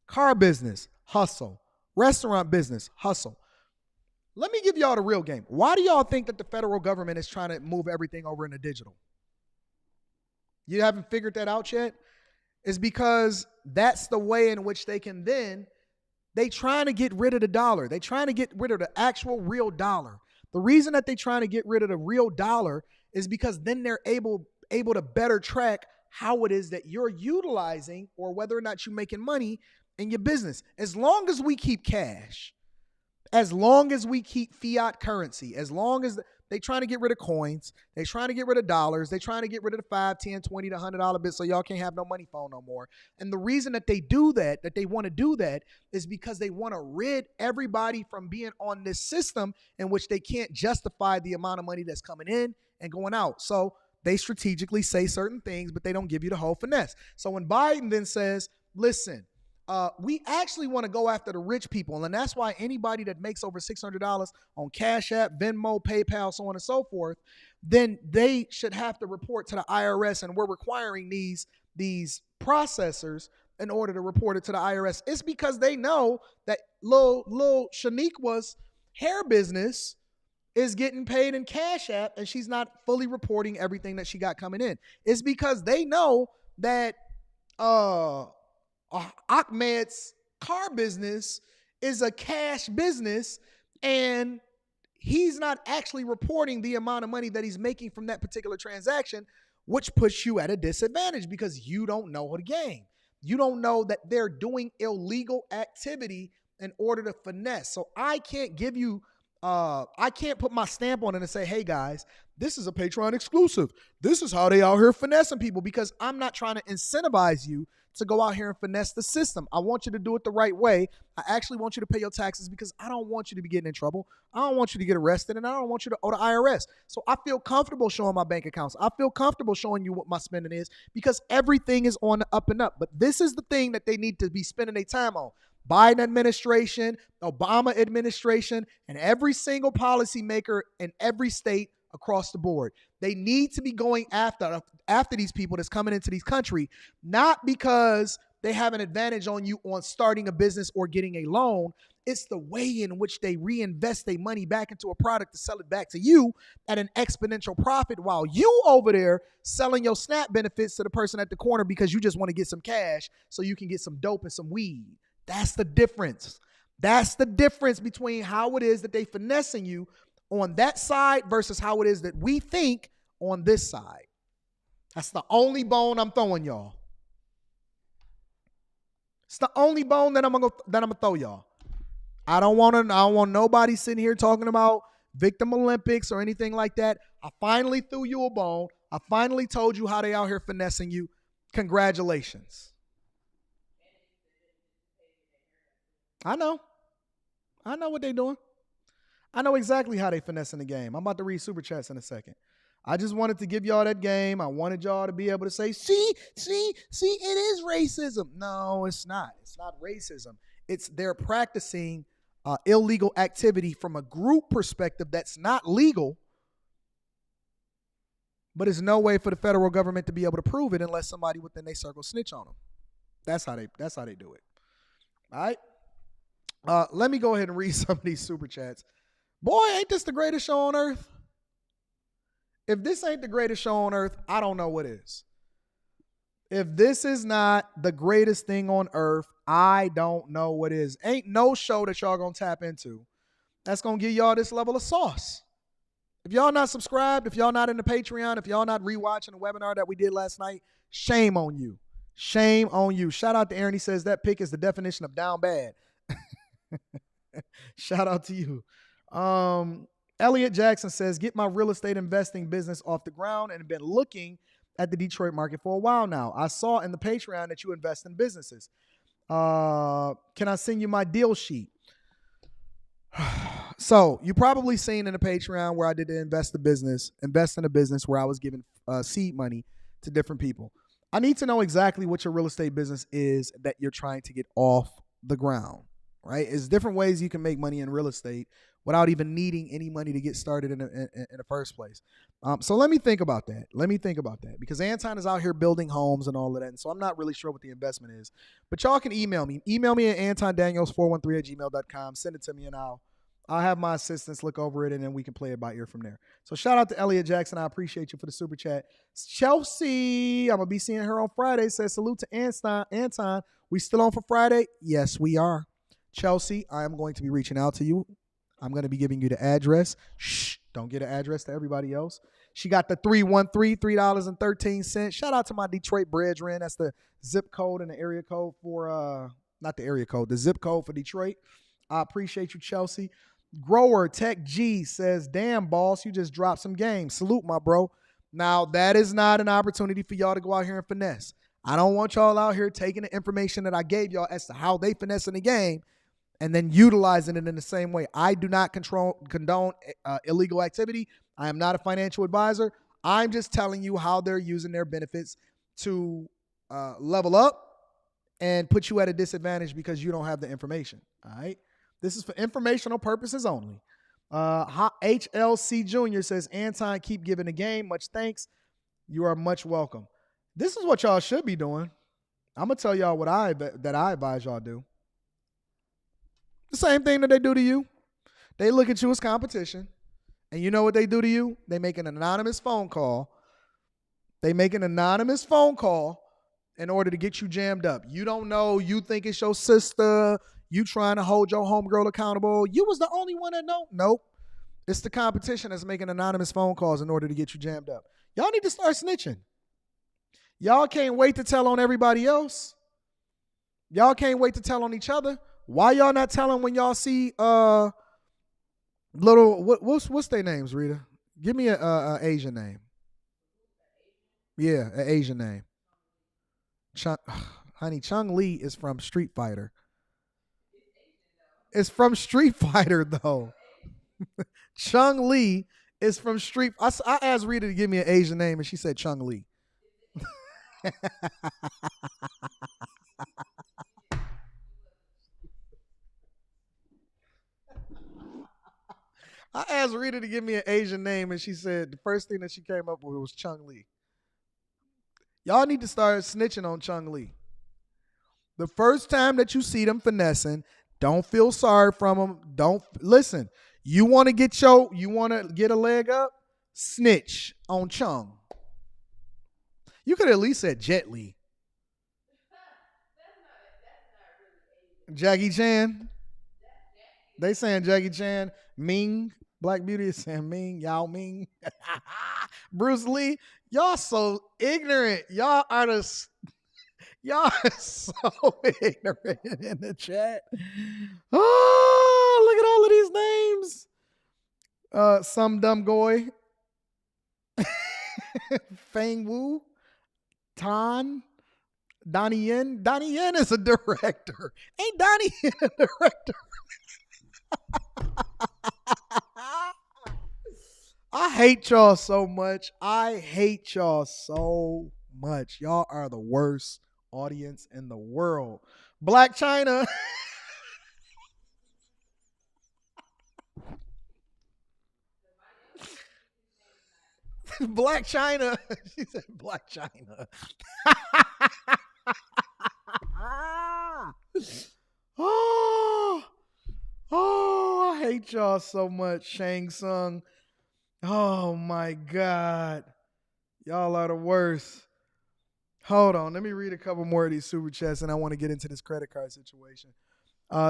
Car business, hustle. Restaurant business, hustle. Let me give y'all the real game. Why do y'all think that the federal government is trying to move everything over into digital? You haven't figured that out yet? It's because that's the way in which they can they trying to get rid of the dollar. They trying to get rid of the actual real dollar. The reason that they trying to get rid of the real dollar is because then they're able to better track how it is that you're utilizing or whether or not you're making money in your business. As long as we keep cash, as long as we keep fiat currency, as long as they trying to get rid of coins, they trying to get rid of dollars, they trying to get rid of the 5, 10, 20, the $100 bit so y'all can't have no money phone no more. And the reason that they do that they want to do that is because they want to rid everybody from being on this system in which they can't justify the amount of money that's coming in and going out. So they strategically say certain things, but they don't give you the whole finesse. So when Biden then says, listen, we actually want to go after the rich people. And that's why anybody that makes over $600 on Cash App, Venmo, PayPal, so on and so forth, then they should have to report to the IRS. And we're requiring these processors in order to report it to the IRS. It's because they know that little Shaniqua's hair business is getting paid in Cash App and she's not fully reporting everything that she got coming in. It's because they know that Ahmed's car business is a cash business and he's not actually reporting the amount of money that he's making from that particular transaction, which puts you at a disadvantage because you don't know the game. You don't know that they're doing illegal activity in order to finesse. So I can't give you I can't put my stamp on it and say, hey guys, this is a Patreon exclusive. This is how they out here finessing people, because I'm not trying to incentivize you to go out here and finesse the system. I want you to do it the right way. I actually want you to pay your taxes because I don't want you to be getting in trouble. I don't want you to get arrested, and I don't want you to owe the IRS. So I feel comfortable showing my bank accounts. I feel comfortable showing you what my spending is because everything is on the up and up. But this is the thing that they need to be spending their time on. Biden administration, Obama administration, and every single policymaker in every state across the board. They need to be going after these people that's coming into this country, not because they have an advantage on you on starting a business or getting a loan. It's the way in which they reinvest their money back into a product to sell it back to you at an exponential profit while you over there selling your SNAP benefits to the person at the corner because you just want to get some cash so you can get some dope and some weed. That's the difference. That's the difference between how it is that they finessing you on that side versus how it is that we think on this side. That's the only bone I'm throwing y'all. It's the only bone that I'm gonna throw y'all. I don't want nobody sitting here talking about victim Olympics or anything like that. I finally threw you a bone. I finally told you how they out here finessing you. Congratulations. I know what they're doing. I know exactly how they finessing the game. I'm about to read super chats in a second. I just wanted to give y'all that game. I wanted y'all to be able to say, see, it is racism. No, it's not. It's not racism. It's they're practicing illegal activity from a group perspective that's not legal, but there's no way for the federal government to be able to prove it unless somebody within their circle snitch on them. That's how they do it. All right. Let me go ahead and read some of these super chats. Boy, ain't this the greatest show on earth? If this ain't the greatest show on earth, I don't know what is. If this is not the greatest thing on earth, I don't know what is. Ain't no show that y'all gonna tap into that's gonna give y'all this level of sauce. If y'all not subscribed, if y'all not in the Patreon, if y'all not rewatching the webinar that we did last night, shame on you. Shame on you. Shout out to Aaron. He says that pick is the definition of down bad. Shout out to you. Elliot Jackson says, get my real estate investing business off the ground and have been looking at the Detroit market for a while now. I saw in the Patreon that you invest in businesses. Can I send you my deal sheet? So you probably seen in the Patreon where I did the invest in a business where I was giving seed money to different people. I need to know exactly what your real estate business is that you're trying to get off the ground, right? It's different ways you can make money in real estate without even needing any money to get started in the first place. So let me think about that. Because Anton is out here building homes and all of that. And so I'm not really sure what the investment is. But y'all can email me. Email me at antondaniels413@gmail.com. Send it to me and I'll have my assistants look over it and then we can play it by ear from there. So shout out to Elliot Jackson. I appreciate you for the super chat. Chelsea, I'm going to be seeing her on Friday. Says salute to Anton. We still on for Friday? Yes, we are. Chelsea, I am going to be reaching out to you. I'm going to be giving you the address. Shh, don't get an address to everybody else. She got the 313, $3.13. Shout out to my Detroit brethren. That's the zip code and the area code for, not the area code, the zip code for Detroit. I appreciate you, Chelsea. Grower Tech G says, damn, boss, you just dropped some game. Salute, my bro. Now, that is not an opportunity for y'all to go out here and finesse. I don't want y'all out here taking the information that I gave y'all as to how they finesse in the game and then utilizing it in the same way. I do not condone illegal activity. I am not a financial advisor. I'm just telling you how they're using their benefits to level up and put you at a disadvantage because you don't have the information. All right. This is for informational purposes only. HLC Jr. says, Anton, keep giving the game. Much thanks. You are much welcome. This is what y'all should be doing. I'm going to tell y'all what I advise y'all do. The same thing that they do to you. They look at you as competition. And you know what they do to you? They make an anonymous phone call. In order to get you jammed up. You don't know. You think it's your sister. You trying to hold your homegirl accountable. You was the only one that know. Nope. It's the competition that's making anonymous phone calls in order to get you jammed up. Y'all need to start snitching. Y'all can't wait to tell on everybody else. Y'all can't wait to tell on each other. Why y'all not telling when y'all see what's their names, Rita? Give me a Asian name. Yeah, an Asian name. Chung Lee is from Street Fighter. It's from Street Fighter though. Chung Lee is from Street. I asked Rita to give me an Asian name and she said Chung Lee. I asked Rita to give me an Asian name, and she said the first thing that she came up with was Chung Lee. Y'all need to start snitching on Chung Lee. The first time that you see them finessing, don't feel sorry from them. Don't listen. You want to get a leg up? Snitch on Chung. You could at least said Jet Li. Jackie Chan. They saying Jackie Chan. Ming. Black Beauty is saying Ming. Yao Ming. Bruce Lee. Y'all so ignorant. Y'all are so ignorant in the chat. Oh, look at all of these names. Some dumb goy. Fang Wu. Tan. Donnie Yen. Donnie Yen is a director. Ain't Donnie Yen a director? I hate y'all so much. Y'all are the worst audience in the world. Black China. Black China. She said Black China. I hate y'all so much. Shang Tsung. Oh my God. Y'all are the worst. Hold on. Let me read a couple more of these super chats and I want to get into this credit card situation.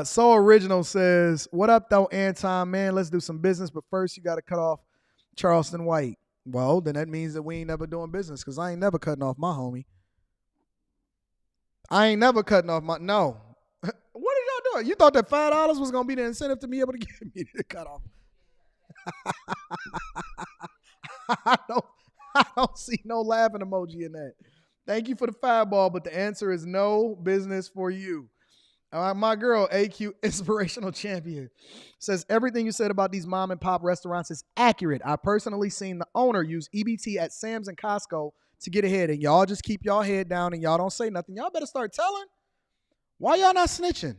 So Original says, what up though, Anton? Man, let's do some business. But first you got to cut off Charleston White. Well, then that means that we ain't never doing business because I ain't never cutting off my homie. No. What did y'all do? You thought that $5 was going to be the incentive to be able to get me to cut off? I don't see no laughing emoji in that. Thank you for the fireball, but the answer is no business for you. My girl, AQ Inspirational Champion, says everything you said about these mom and pop restaurants is accurate. I personally seen the owner use EBT at Sam's and Costco to get ahead, and y'all just keep y'all head down and y'all don't say nothing. Y'all better start telling. Why y'all not snitching?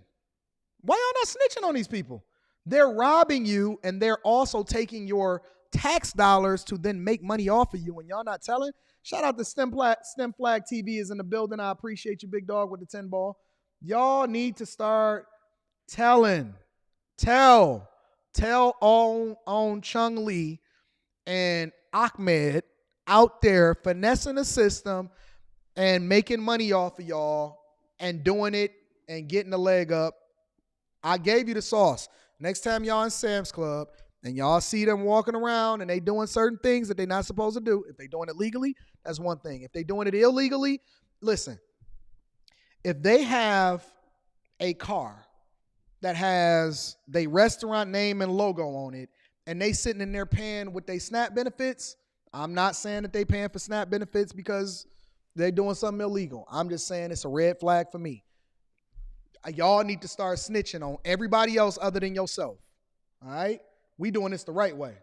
Why y'all not snitching on these people? They're robbing you, and they're also taking your tax dollars to then make money off of you, and y'all not telling. Shout out to STEM Flag TV is in the building. I appreciate you, big dog, with the 10 ball. Y'all need to start telling. Tell on Chung Lee and Ahmed out there finessing the system and making money off of y'all and doing it and getting the leg up. I gave you the sauce. Next time y'all in Sam's Club and y'all see them walking around and they doing certain things that they're not supposed to do, if they doing it legally, that's one thing. If they doing it illegally, listen, if they have a car that has the restaurant name and logo on it and they sitting in there paying with their SNAP benefits, I'm not saying that they paying for SNAP benefits because they're doing something illegal. I'm just saying it's a red flag for me. Y'all need to start snitching on everybody else other than yourself. All right? We doing this the right way.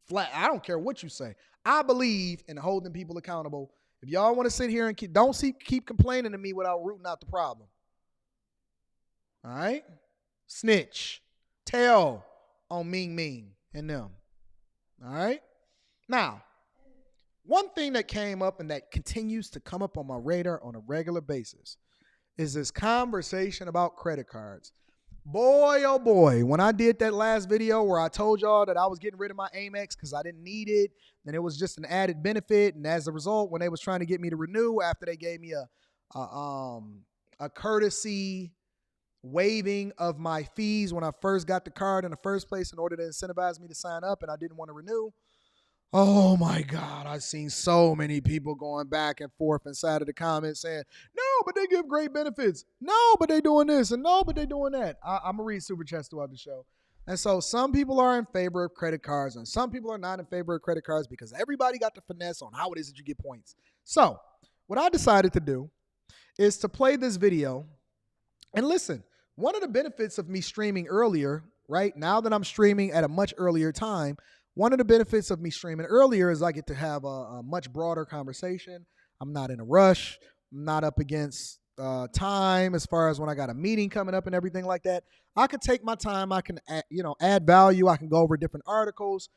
Flat. I don't care what you say. I believe in holding people accountable. If y'all want to sit here and keep complaining to me without rooting out the problem. All right? Snitch. Tell on Ming and them. All right? Now, one thing that came up and that continues to come up on my radar on a regular basis is this conversation about credit cards. Boy, oh boy, when I did that last video where I told y'all that I was getting rid of my Amex because I didn't need it, and it was just an added benefit, and as a result, when they was trying to get me to renew after they gave me a courtesy waiving of my fees when I first got the card in the first place in order to incentivize me to sign up, and I didn't want to renew. Oh my God, I've seen so many people going back and forth inside of the comments saying, no, but they give great benefits. No, but they doing this. And no, but they doing that. I'm going to read super chats throughout the show. And so some people are in favor of credit cards and some people are not in favor of credit cards because everybody got the finesse on how it is that you get points. So what I decided to do is to play this video and listen. One of the benefits of me streaming earlier, right, now that I'm streaming at a much earlier time, one of the benefits of me streaming earlier is I get to have a much broader conversation. I'm not in a rush. I'm not up against time as far as when I got a meeting coming up and everything like that. I could take my time. I can add value. I can go over different articles.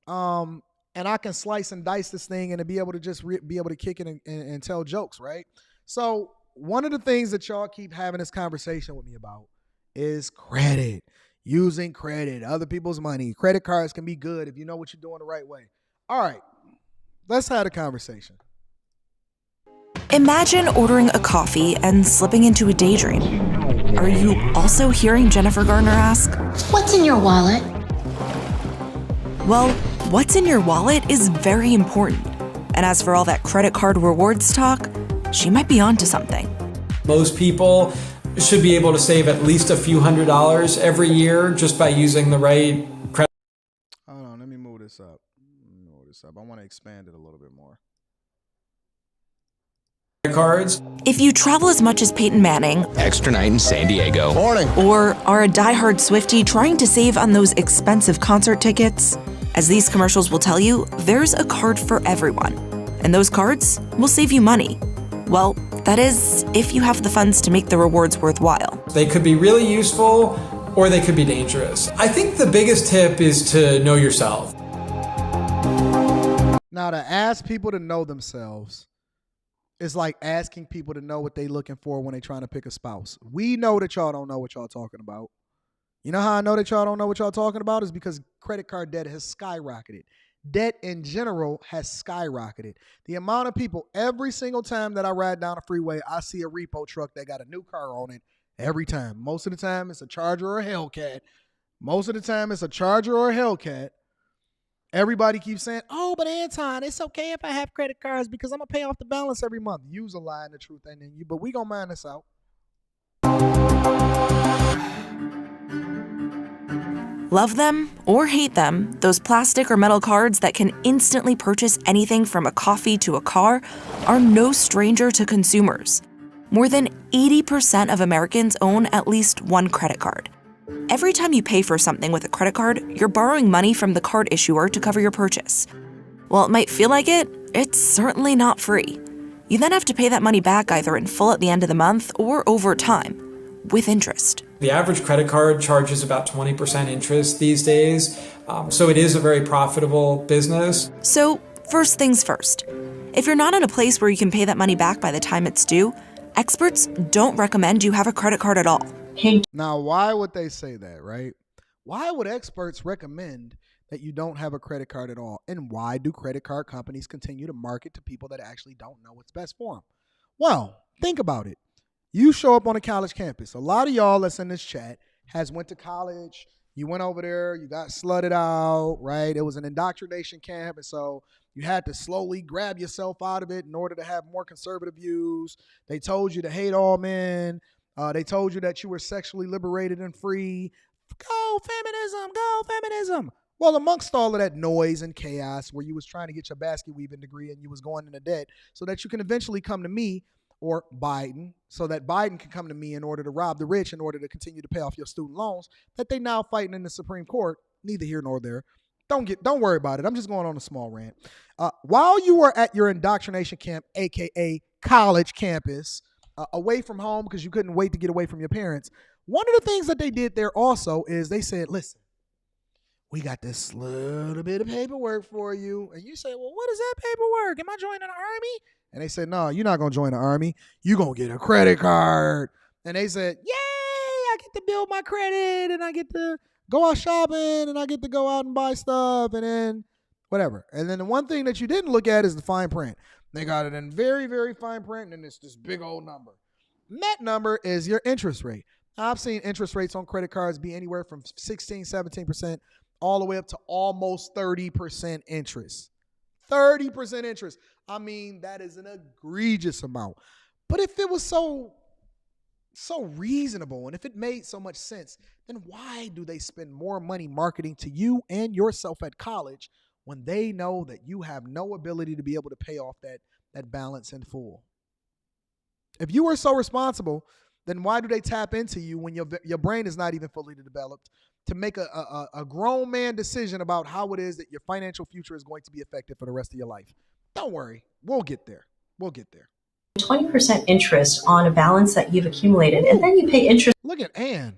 And I can slice and dice this thing and be able to just be able to kick it and tell jokes, right? So one of the things that y'all keep having this conversation with me about is credit. Using credit, other people's money. Credit cards can be good if you know what you're doing the right way. All right, let's have a conversation. Imagine ordering a coffee and slipping into a daydream. Are you also hearing Jennifer Garner ask, "What's in your wallet?" Well, what's in your wallet is very important. And as for all that credit card rewards talk, she might be onto something. Most people should be able to save at least a few $100s every year just by using the right credit. Hold on, let me move this up. I want to expand it a little bit more. Cards. If you travel as much as Peyton Manning, extra night in San Diego, morning, or are a diehard Swiftie trying to save on those expensive concert tickets, as these commercials will tell you, there's a card for everyone. And those cards will save you money. Well, that is, if you have the funds to make the rewards worthwhile. They could be really useful or they could be dangerous. I think the biggest tip is to know yourself. Now, to ask people to know themselves is like asking people to know what they're looking for when they're trying to pick a spouse. We know that y'all don't know what y'all talking about. You know how I know that y'all don't know what y'all talking about? Is because credit card debt has skyrocketed. Debt in general has skyrocketed. The amount of people, every single time that I ride down a freeway, I see a repo truck that got a new car on it every time. Most of the time, it's a Charger or a Hellcat. Everybody keeps saying, oh, but Anton, it's okay if I have credit cards because I'm going to pay off the balance every month. Use a lie and the truth ain't in you, but we going to mine this out. Love them or hate them, those plastic or metal cards that can instantly purchase anything from a coffee to a car are no stranger to consumers. More than 80% of Americans own at least one credit card. Every time you pay for something with a credit card, you're borrowing money from the card issuer to cover your purchase. While it might feel like it, it's certainly not free. You then have to pay that money back either in full at the end of the month or over time, with interest. The average credit card charges about 20% interest these days, so it is a very profitable business. So, first things first. If you're not in a place where you can pay that money back by the time it's due, experts don't recommend you have a credit card at all. Now, why would they say that, right? Why would experts recommend that you don't have a credit card at all? And why do credit card companies continue to market to people that actually don't know what's best for them? Well, think about it. You show up on a college campus. A lot of y'all that's in this chat has went to college. You went over there. You got slutted out, right? It was an indoctrination camp. And so you had to slowly grab yourself out of it in order to have more conservative views. They told you to hate all men. They told you that you were sexually liberated and free. Go feminism, go feminism. Well, amongst all of that noise and chaos where you was trying to get your basket weaving degree and you was going into debt so that you can eventually come to me or Biden, so that Biden can come to me in order to rob the rich in order to continue to pay off your student loans that they now fighting in the Supreme Court, neither here nor there. Don't worry about it. I'm just going on a small rant. While you were at your indoctrination camp, aka college campus, away from home because you couldn't wait to get away from your parents, one of the things that they did there also is they said, listen, we got this little bit of paperwork for you. And you say, well, what is that paperwork? Am I joining the army? And they said, no, you're not going to join the army. You're going to get a credit card. And they said, yay, I get to build my credit and I get to go out shopping and I get to go out and buy stuff and then whatever. And then the one thing that you didn't look at is the fine print. They got it in very, very fine print and then it's this big old number. And that number is your interest rate. Now, I've seen interest rates on credit cards be anywhere from 16, 17%, all the way up to almost 30% interest. 30% interest. I mean, that is an egregious amount. But if it was so reasonable and if it made so much sense, then why do they spend more money marketing to you and yourself at college when they know that you have no ability to be able to pay off that balance in full? If you were so responsible, then why do they tap into you when your brain is not even fully developed to make a grown man decision about how it is that your financial future is going to be affected for the rest of your life? Don't worry. We'll get there. We'll get there. 20% interest on a balance that you've accumulated, and then you pay interest. Look at Ann.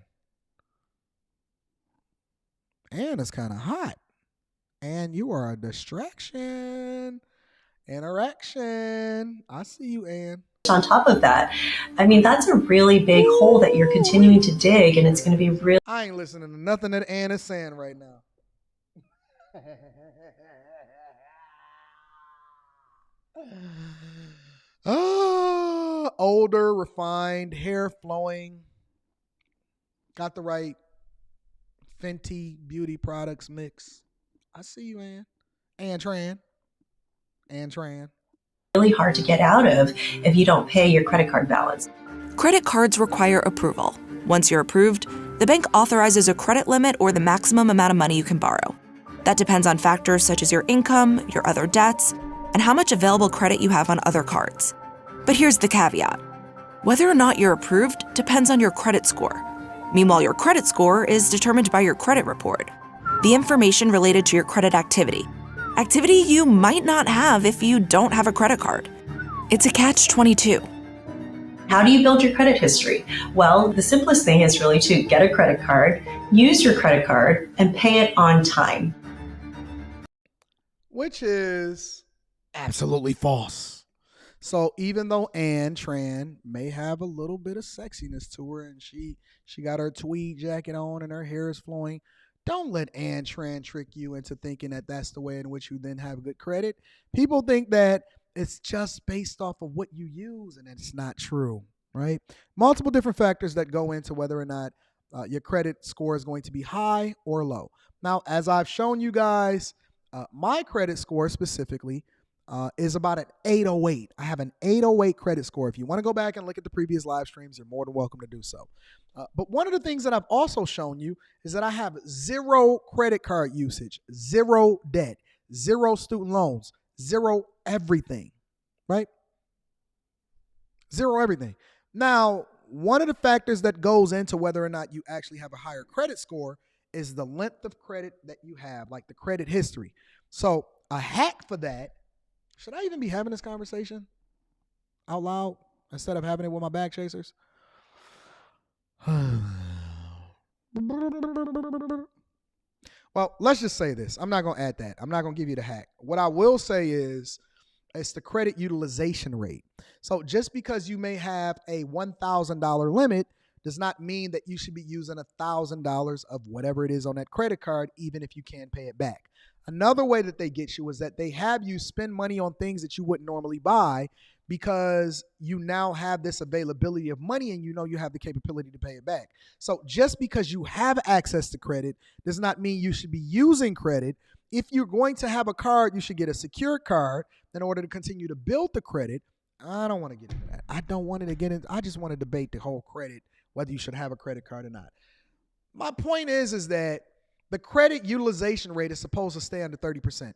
Ann is kind of hot. Ann, you are a distraction. Interaction. I see you, Ann. On top of that, I mean, that's a really big hole that you're continuing to dig, and it's going to be real. I ain't listening to nothing that Ann is saying right now. Older, refined, hair flowing. Got the right Fenty beauty products mix. I see you, Ann. Ann Tran. Really hard to get out of if you don't pay your credit card balance. Credit cards require approval. Once you're approved, the bank authorizes a credit limit or the maximum amount of money you can borrow. That depends on factors such as your income, your other debts, and how much available credit you have on other cards. But here's the caveat. Whether or not you're approved depends on your credit score. Meanwhile, your credit score is determined by your credit report, the information related to your credit activity you might not have if you don't have a credit card. It's a catch-22. How do you build your credit history? Well, the simplest thing is really to get a credit card, use your credit card, and pay it on time. Which is absolutely false. So even though Ann Tran may have a little bit of sexiness to her and she got her tweed jacket on and her hair is flowing, don't let Ann Tran trick you into thinking that that's the way in which you then have good credit. People think that it's just based off of what you use, and it's not true, right? Multiple different factors that go into whether or not your credit score is going to be high or low. Now, as I've shown you guys, my credit score specifically is about an 808. I have an 808 credit score. If you want to go back and look at the previous live streams, you're more than welcome to do so. But one of the things that I've also shown you is that I have 0 credit card usage, 0 debt, 0 student loans, 0 everything, right? 0 everything. Now, one of the factors that goes into whether or not you actually have a higher credit score is the length of credit that you have, like the credit history. So a hack for that, should I even be having this conversation out loud instead of having it with my bag chasers? Well, let's just say this. I'm not going to add that. I'm not going to give you the hack. What I will say is it's the credit utilization rate. So just because you may have a $1,000 limit does not mean that you should be using $1,000 of whatever it is on that credit card, even if you can't pay it back. Another way that they get you is that they have you spend money on things that you wouldn't normally buy because you now have this availability of money and you know you have the capability to pay it back. So just because you have access to credit does not mean you should be using credit. If you're going to have a card, you should get a secured card in order to continue to build the credit. I don't want to get into that. I don't want to get into. I just want to debate the whole credit, whether you should have a credit card or not. My point is that the credit utilization rate is supposed to stay under 30%.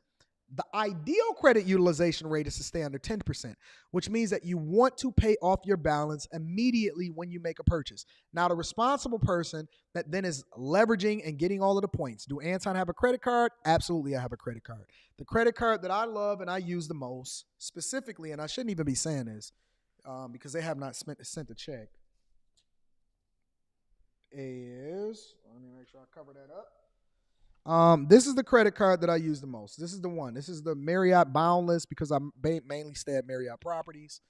The ideal credit utilization rate is to stay under 10%, which means that you want to pay off your balance immediately when you make a purchase. Now, the responsible person that then is leveraging and getting all of the points. Do Anton have a credit card? Absolutely, I have a credit card. The credit card that I love and I use the most, specifically, and I shouldn't even be saying this because they have not sent a check, is, let me make sure I cover that up. This is the credit card that I use the most. This is the one. This is the Marriott Boundless because I mainly stay at Marriott Properties.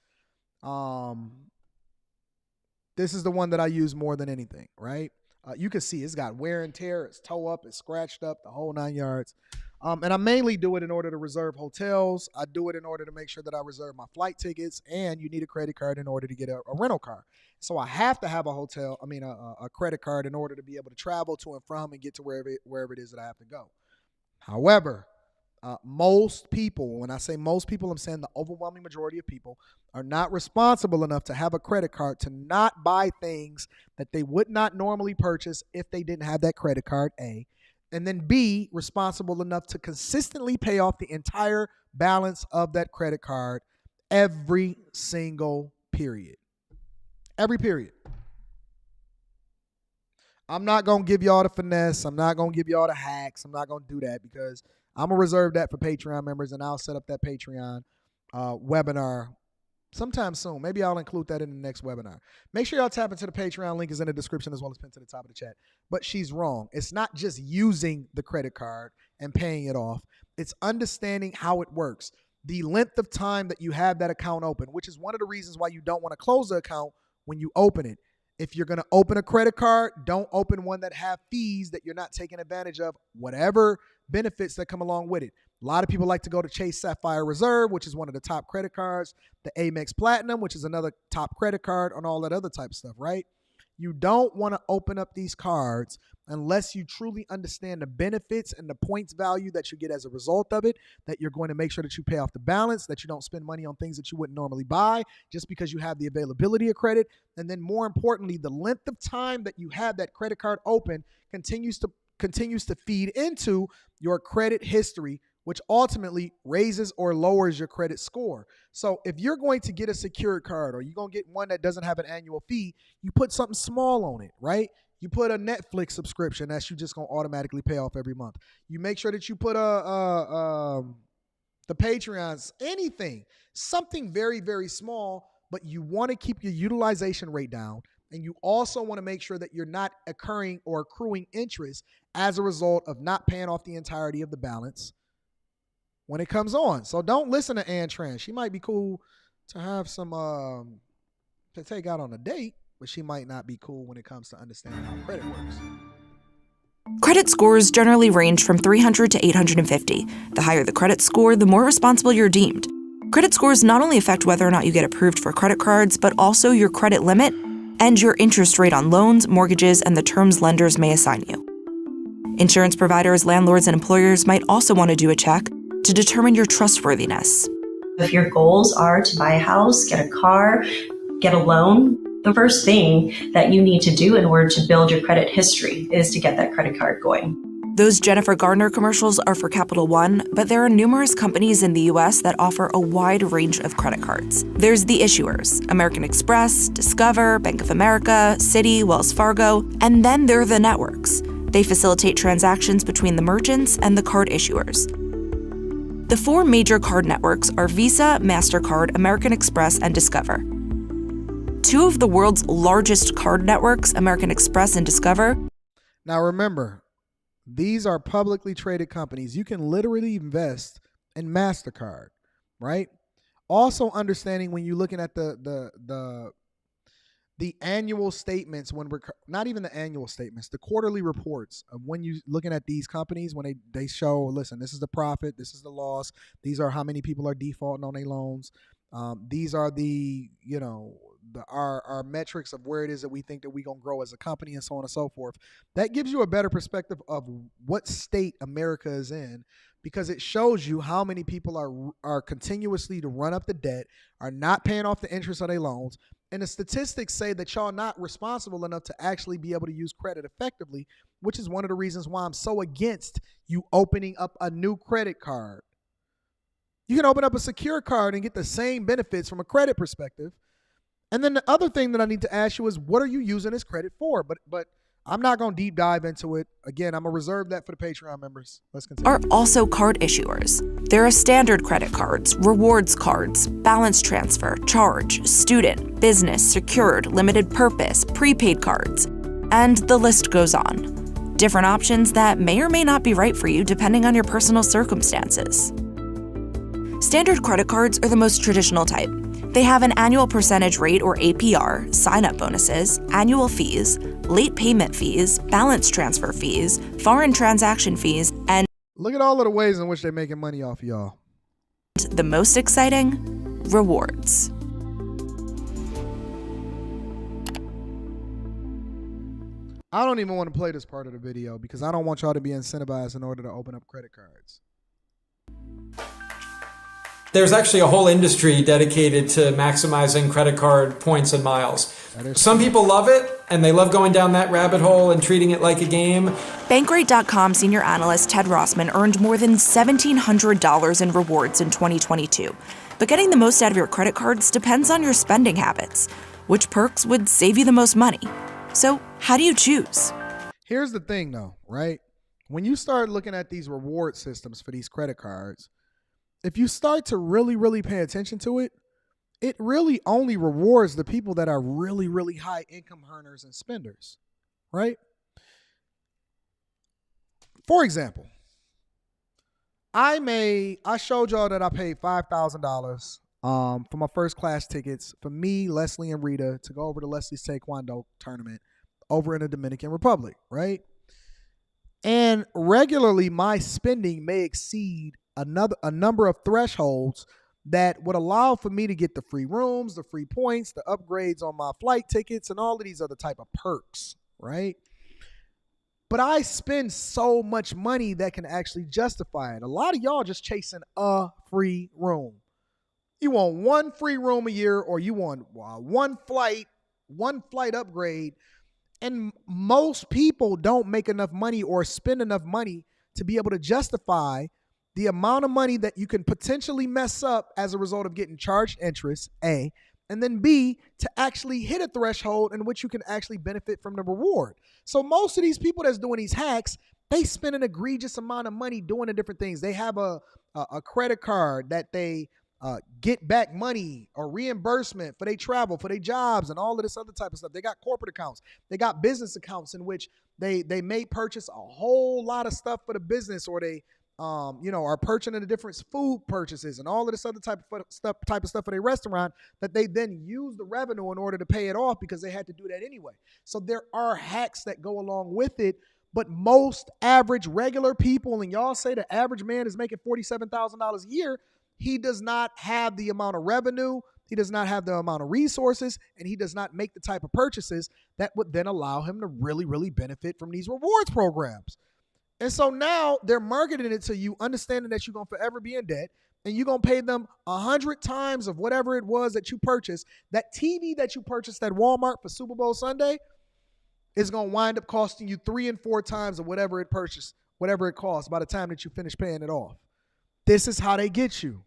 This is the one that I use more than anything, right? You can see it's got wear and tear. It's toe up. It's scratched up, the whole 9 yards. And I mainly do it in order to reserve hotels. I do it in order to make sure that I reserve my flight tickets. And you need a credit card in order to get a rental car. So I have to have a credit card in order to be able to travel to and from and get to wherever it is that I have to go. However, most people, when I say most people, I'm saying the overwhelming majority of people are not responsible enough to have a credit card to not buy things that they would not normally purchase if they didn't have that credit card, A. And then B, responsible enough to consistently pay off the entire balance of that credit card every single period. Every period. I'm not going to give y'all the finesse. I'm not going to give y'all the hacks. I'm not going to do that because I'm going to reserve that for Patreon members, and I'll set up that Patreon webinar sometime soon. Maybe I'll include that in the next webinar. Make sure y'all tap into the Patreon. Link is in the description as well as pinned to the top of the chat. But she's wrong. It's not just using the credit card and paying it off. It's understanding how it works. The length of time that you have that account open, which is one of the reasons why you don't want to close the account when you open it. If you're going to open a credit card, don't open one that have fees that you're not taking advantage of, whatever benefits that come along with it. A lot of people like to go to Chase Sapphire Reserve, which is one of the top credit cards, the Amex Platinum, which is another top credit card, and all that other type of stuff, right? You don't want to open up these cards unless you truly understand the benefits and the points value that you get as a result of it, that you're going to make sure that you pay off the balance, that you don't spend money on things that you wouldn't normally buy just because you have the availability of credit. And then more importantly, the length of time that you have that credit card open continues to feed into your credit history, which ultimately raises or lowers your credit score. So if you're going to get a secured card or you're going to get one that doesn't have an annual fee, you put something small on it, right? You put a Netflix subscription that you're just going to automatically pay off every month. You make sure that you put the Patreons, anything, something very, very small, but you want to keep your utilization rate down. And you also want to make sure that you're not accruing interest as a result of not paying off the entirety of the balance when it comes on. So don't listen to Ann Tran. She might be cool to have some to take out on a date, but she might not be cool when it comes to understanding how credit works. Credit scores generally range from 300 to 850. The higher the credit score, the more responsible you're deemed. Credit scores not only affect whether or not you get approved for credit cards, but also your credit limit and your interest rate on loans, mortgages, and the terms lenders may assign you. Insurance providers, landlords, and employers might also want to do a check to determine your trustworthiness. If your goals are to buy a house, get a car, get a loan, the first thing that you need to do in order to build your credit history is to get that credit card going. Those Jennifer Garner commercials are for Capital One, but there are numerous companies in the U.S. that offer a wide range of credit cards. There's the issuers, American Express, Discover, Bank of America, Citi, Wells Fargo, and then there are the networks. They facilitate transactions between the merchants and the card issuers. The four major card networks are Visa, MasterCard, American Express, and Discover. Two of the world's largest card networks, American Express and Discover, Now remember, these are publicly traded companies. You can literally invest in MasterCard, right? Also understanding when you're looking at the annual statements, when we're not even the annual statements, the quarterly reports of when you're looking at these companies, when they show, listen, this is the profit, this is the loss, these are how many people are defaulting on their loans. These are the, our metrics of where it is that we think that we're going to grow as a company and so on and so forth. That gives you a better perspective of what state America is in, because it shows you how many people are continuously to run up the debt, are not paying off the interest of their loans. And the statistics say that y'all not responsible enough to actually be able to use credit effectively, which is one of the reasons why I'm so against you opening up a new credit card. You can open up a secure card and get the same benefits from a credit perspective. And then the other thing that I need to ask you is, what are you using this credit for? But I'm not going to deep dive into it. Again, I'm going to reserve that for the Patreon members. Let's continue. Are also card issuers. There are standard credit cards, rewards cards, balance transfer, charge, student, business, secured, limited purpose, prepaid cards, and the list goes on. Different options that may or may not be right for you depending on your personal circumstances. Standard credit cards are the most traditional type. They have an annual percentage rate or APR, sign-up bonuses, annual fees, late payment fees, balance transfer fees, foreign transaction fees, and look at all of the ways in which they're making money off of y'all. The most exciting, rewards. I don't even want to play this part of the video because I don't want y'all to be incentivized in order to open up credit cards. There's actually a whole industry dedicated to maximizing credit card points and miles. Some people love it, and they love going down that rabbit hole and treating it like a game. Bankrate.com senior analyst Ted Rossman earned more than $1,700 in rewards in 2022. But getting the most out of your credit cards depends on your spending habits. Which perks would save you the most money? So how do you choose? Here's the thing, though, right? When you start looking at these reward systems for these credit cards, if you start to really, really pay attention to it, it really only rewards the people that are really, really high income earners and spenders, right? For example, I showed y'all that I paid $5,000 for my first class tickets for me, Leslie, and Rita to go over to Leslie's Taekwondo tournament over in the Dominican Republic, right? And regularly my spending may exceed a number of thresholds that would allow for me to get the free rooms, the free points, the upgrades on my flight tickets, and all of these other type of perks, right? But I spend so much money that can actually justify it. A lot of y'all just chasing a free room. You want one free room a year, or you want one flight upgrade. And most people don't make enough money or spend enough money to be able to justify the amount of money that you can potentially mess up as a result of getting charged interest, A, and then B, to actually hit a threshold in which you can actually benefit from the reward. So most of these people that's doing these hacks, they spend an egregious amount of money doing the different things. They have a credit card that they get back money or reimbursement for their travel, for their jobs, and all of this other type of stuff. They got corporate accounts. They got business accounts in which they may purchase a whole lot of stuff for the business, or they are purchasing the different food purchases and all of this other type of stuff for their restaurant that they then use the revenue in order to pay it off because they had to do that anyway. So there are hacks that go along with it, but most average regular people, and y'all say the average man is making $47,000 a year, he does not have the amount of revenue, he does not have the amount of resources, and he does not make the type of purchases that would then allow him to really, really benefit from these rewards programs. And so now they're marketing it to you, understanding that you're going to forever be in debt, and you're going to pay them 100 times of whatever it was that you purchased. That TV that you purchased at Walmart for Super Bowl Sunday is going to wind up costing you 3 and 4 times of whatever it costs by the time that you finish paying it off. This is how they get you.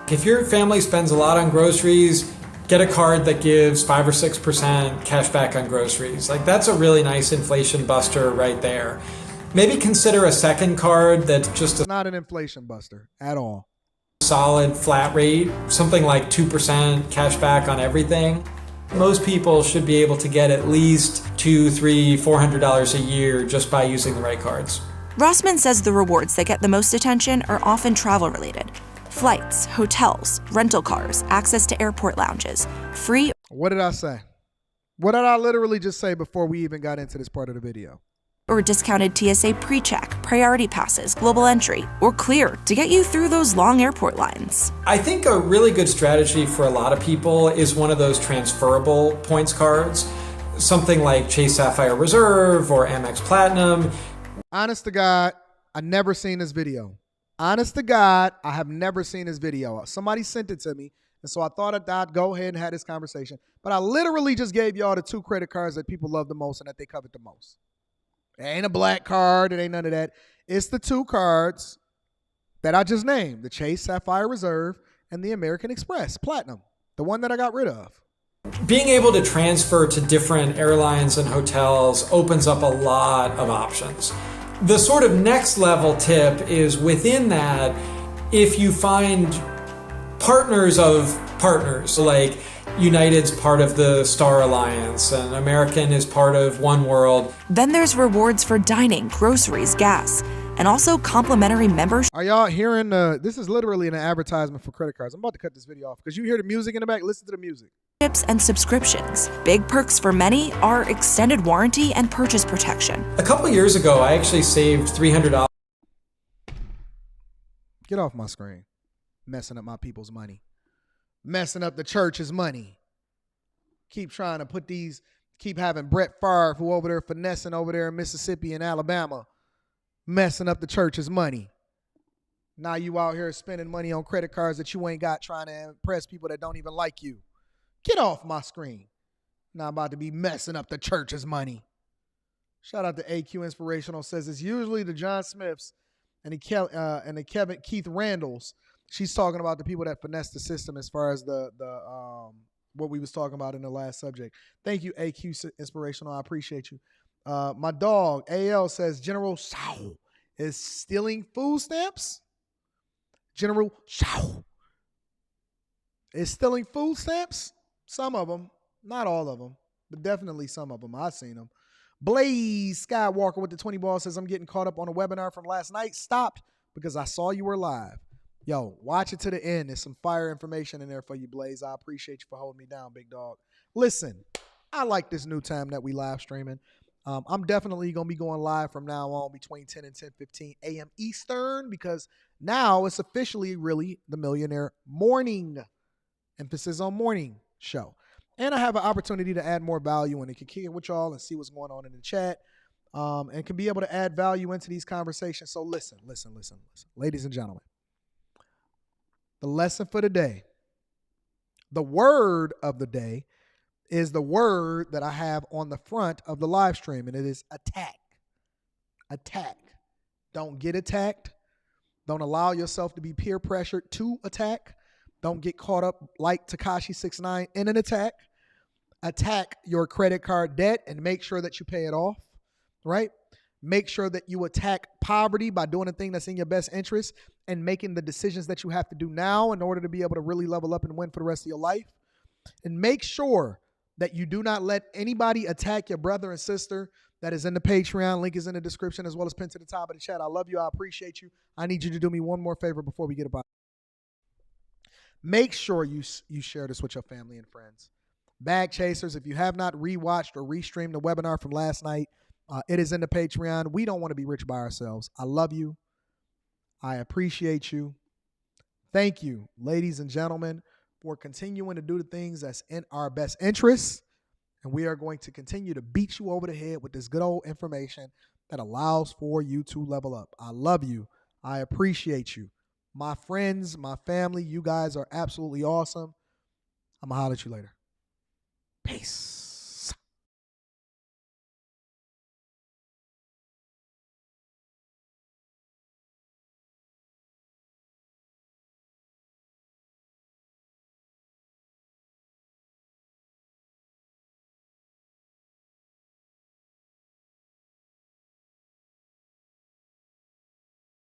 If your family spends a lot on groceries, get a card that gives 5 or 6% cash back on groceries. Like, that's a really nice inflation buster right there. Maybe consider a second card that's just not an inflation buster at all. Solid flat rate, something like 2% cash back on everything. Most people should be able to get at least $200, $300, $400 a year just by using the right cards. Rossman says the rewards that get the most attention are often travel-related. Flights, hotels, rental cars, access to airport lounges, free... What did I say? What did I literally just say before we even got into this part of the video? Or discounted TSA pre-check, priority passes, global entry, or clear to get you through those long airport lines. I think a really good strategy for a lot of people is one of those transferable points cards, something like Chase Sapphire Reserve or Amex Platinum. Honest to God, I never seen this video. Honest to God, I have never seen this video. Somebody sent it to me, and so I thought I'd go ahead and have this conversation. But I literally just gave y'all the 2 credit cards that people love the most and that they covet the most. It ain't a black card. It ain't none of that. It's the 2 cards that I just named, the Chase Sapphire Reserve and the American Express Platinum, the one that I got rid of. Being able to transfer to different airlines and hotels opens up a lot of options. The sort of next level tip is within that, if you find partners of partners, like United's part of the Star Alliance and American is part of One World. Then there's rewards for dining, groceries, gas, and also complimentary membership. Are y'all hearing this is literally an advertisement for credit cards. I'm about to cut this video off because you hear the music in the back. Listen to the music. And subscriptions. Big perks for many are extended warranty and purchase protection. A couple years ago, I actually saved $300. Get off my screen. Messing up my people's money. Messing up the church's money. Keep trying to keep having Brett Favre, who over there finessing over there in Mississippi and Alabama, messing up the church's money. Now you out here spending money on credit cards that you ain't got, trying to impress people that don't even like you. Get off my screen. Now I'm about to be messing up the church's money. Shout out to AQ Inspirational. Says it's usually the John Smiths and the Keith Randalls. She's talking about the people that finesse the system as far as the what we was talking about in the last subject. Thank you, AQ Inspirational. I appreciate you. My dog, AL, says General Shao is stealing food stamps. General Shao is stealing food stamps. Some of them, not all of them, but definitely some of them. I've seen them. Blaze Skywalker with the 20 ball says, I'm getting caught up on a webinar from last night. Stopped because I saw you were live. Yo, watch it to the end. There's some fire information in there for you, Blaze. I appreciate you for holding me down, big dog. Listen, I like this new time that we live streaming. I'm definitely going to be going live from now on between 10 and 10:15 a.m. Eastern, because now it's officially really the Millionaire Morning, emphasis on morning show. And I have an opportunity to add more value and can kick it with y'all and see what's going on in the chat, and can be able to add value into these conversations. So listen. Ladies and gentlemen, the lesson for the day, the word of the day, is the word that I have on the front of the live stream, and it is attack. Attack. Don't get attacked. Don't allow yourself to be peer pressured to attack. Don't get caught up like Tekashi 6ix9ine in an attack. Attack your credit card debt and make sure that you pay it off, right? Make sure that you attack poverty by doing a thing that's in your best interest and making the decisions that you have to do now in order to be able to really level up and win for the rest of your life. And make sure that you do not let anybody attack your brother and sister. That is in the Patreon. Link is in the description as well as pinned to the top of the chat. I love you. I appreciate you. I need you to do me one more favor before we get about it. Make sure you share this with your family and friends. Bag Chasers, if you have not rewatched or restreamed the webinar from last night, it is in the Patreon. We don't want to be rich by ourselves. I love you. I appreciate you. Thank you, ladies and gentlemen, for continuing to do the things that's in our best interests. And we are going to continue to beat you over the head with this good old information that allows for you to level up. I love you. I appreciate you. My friends, my family, you guys are absolutely awesome. I'm going to holler at you later. Peace.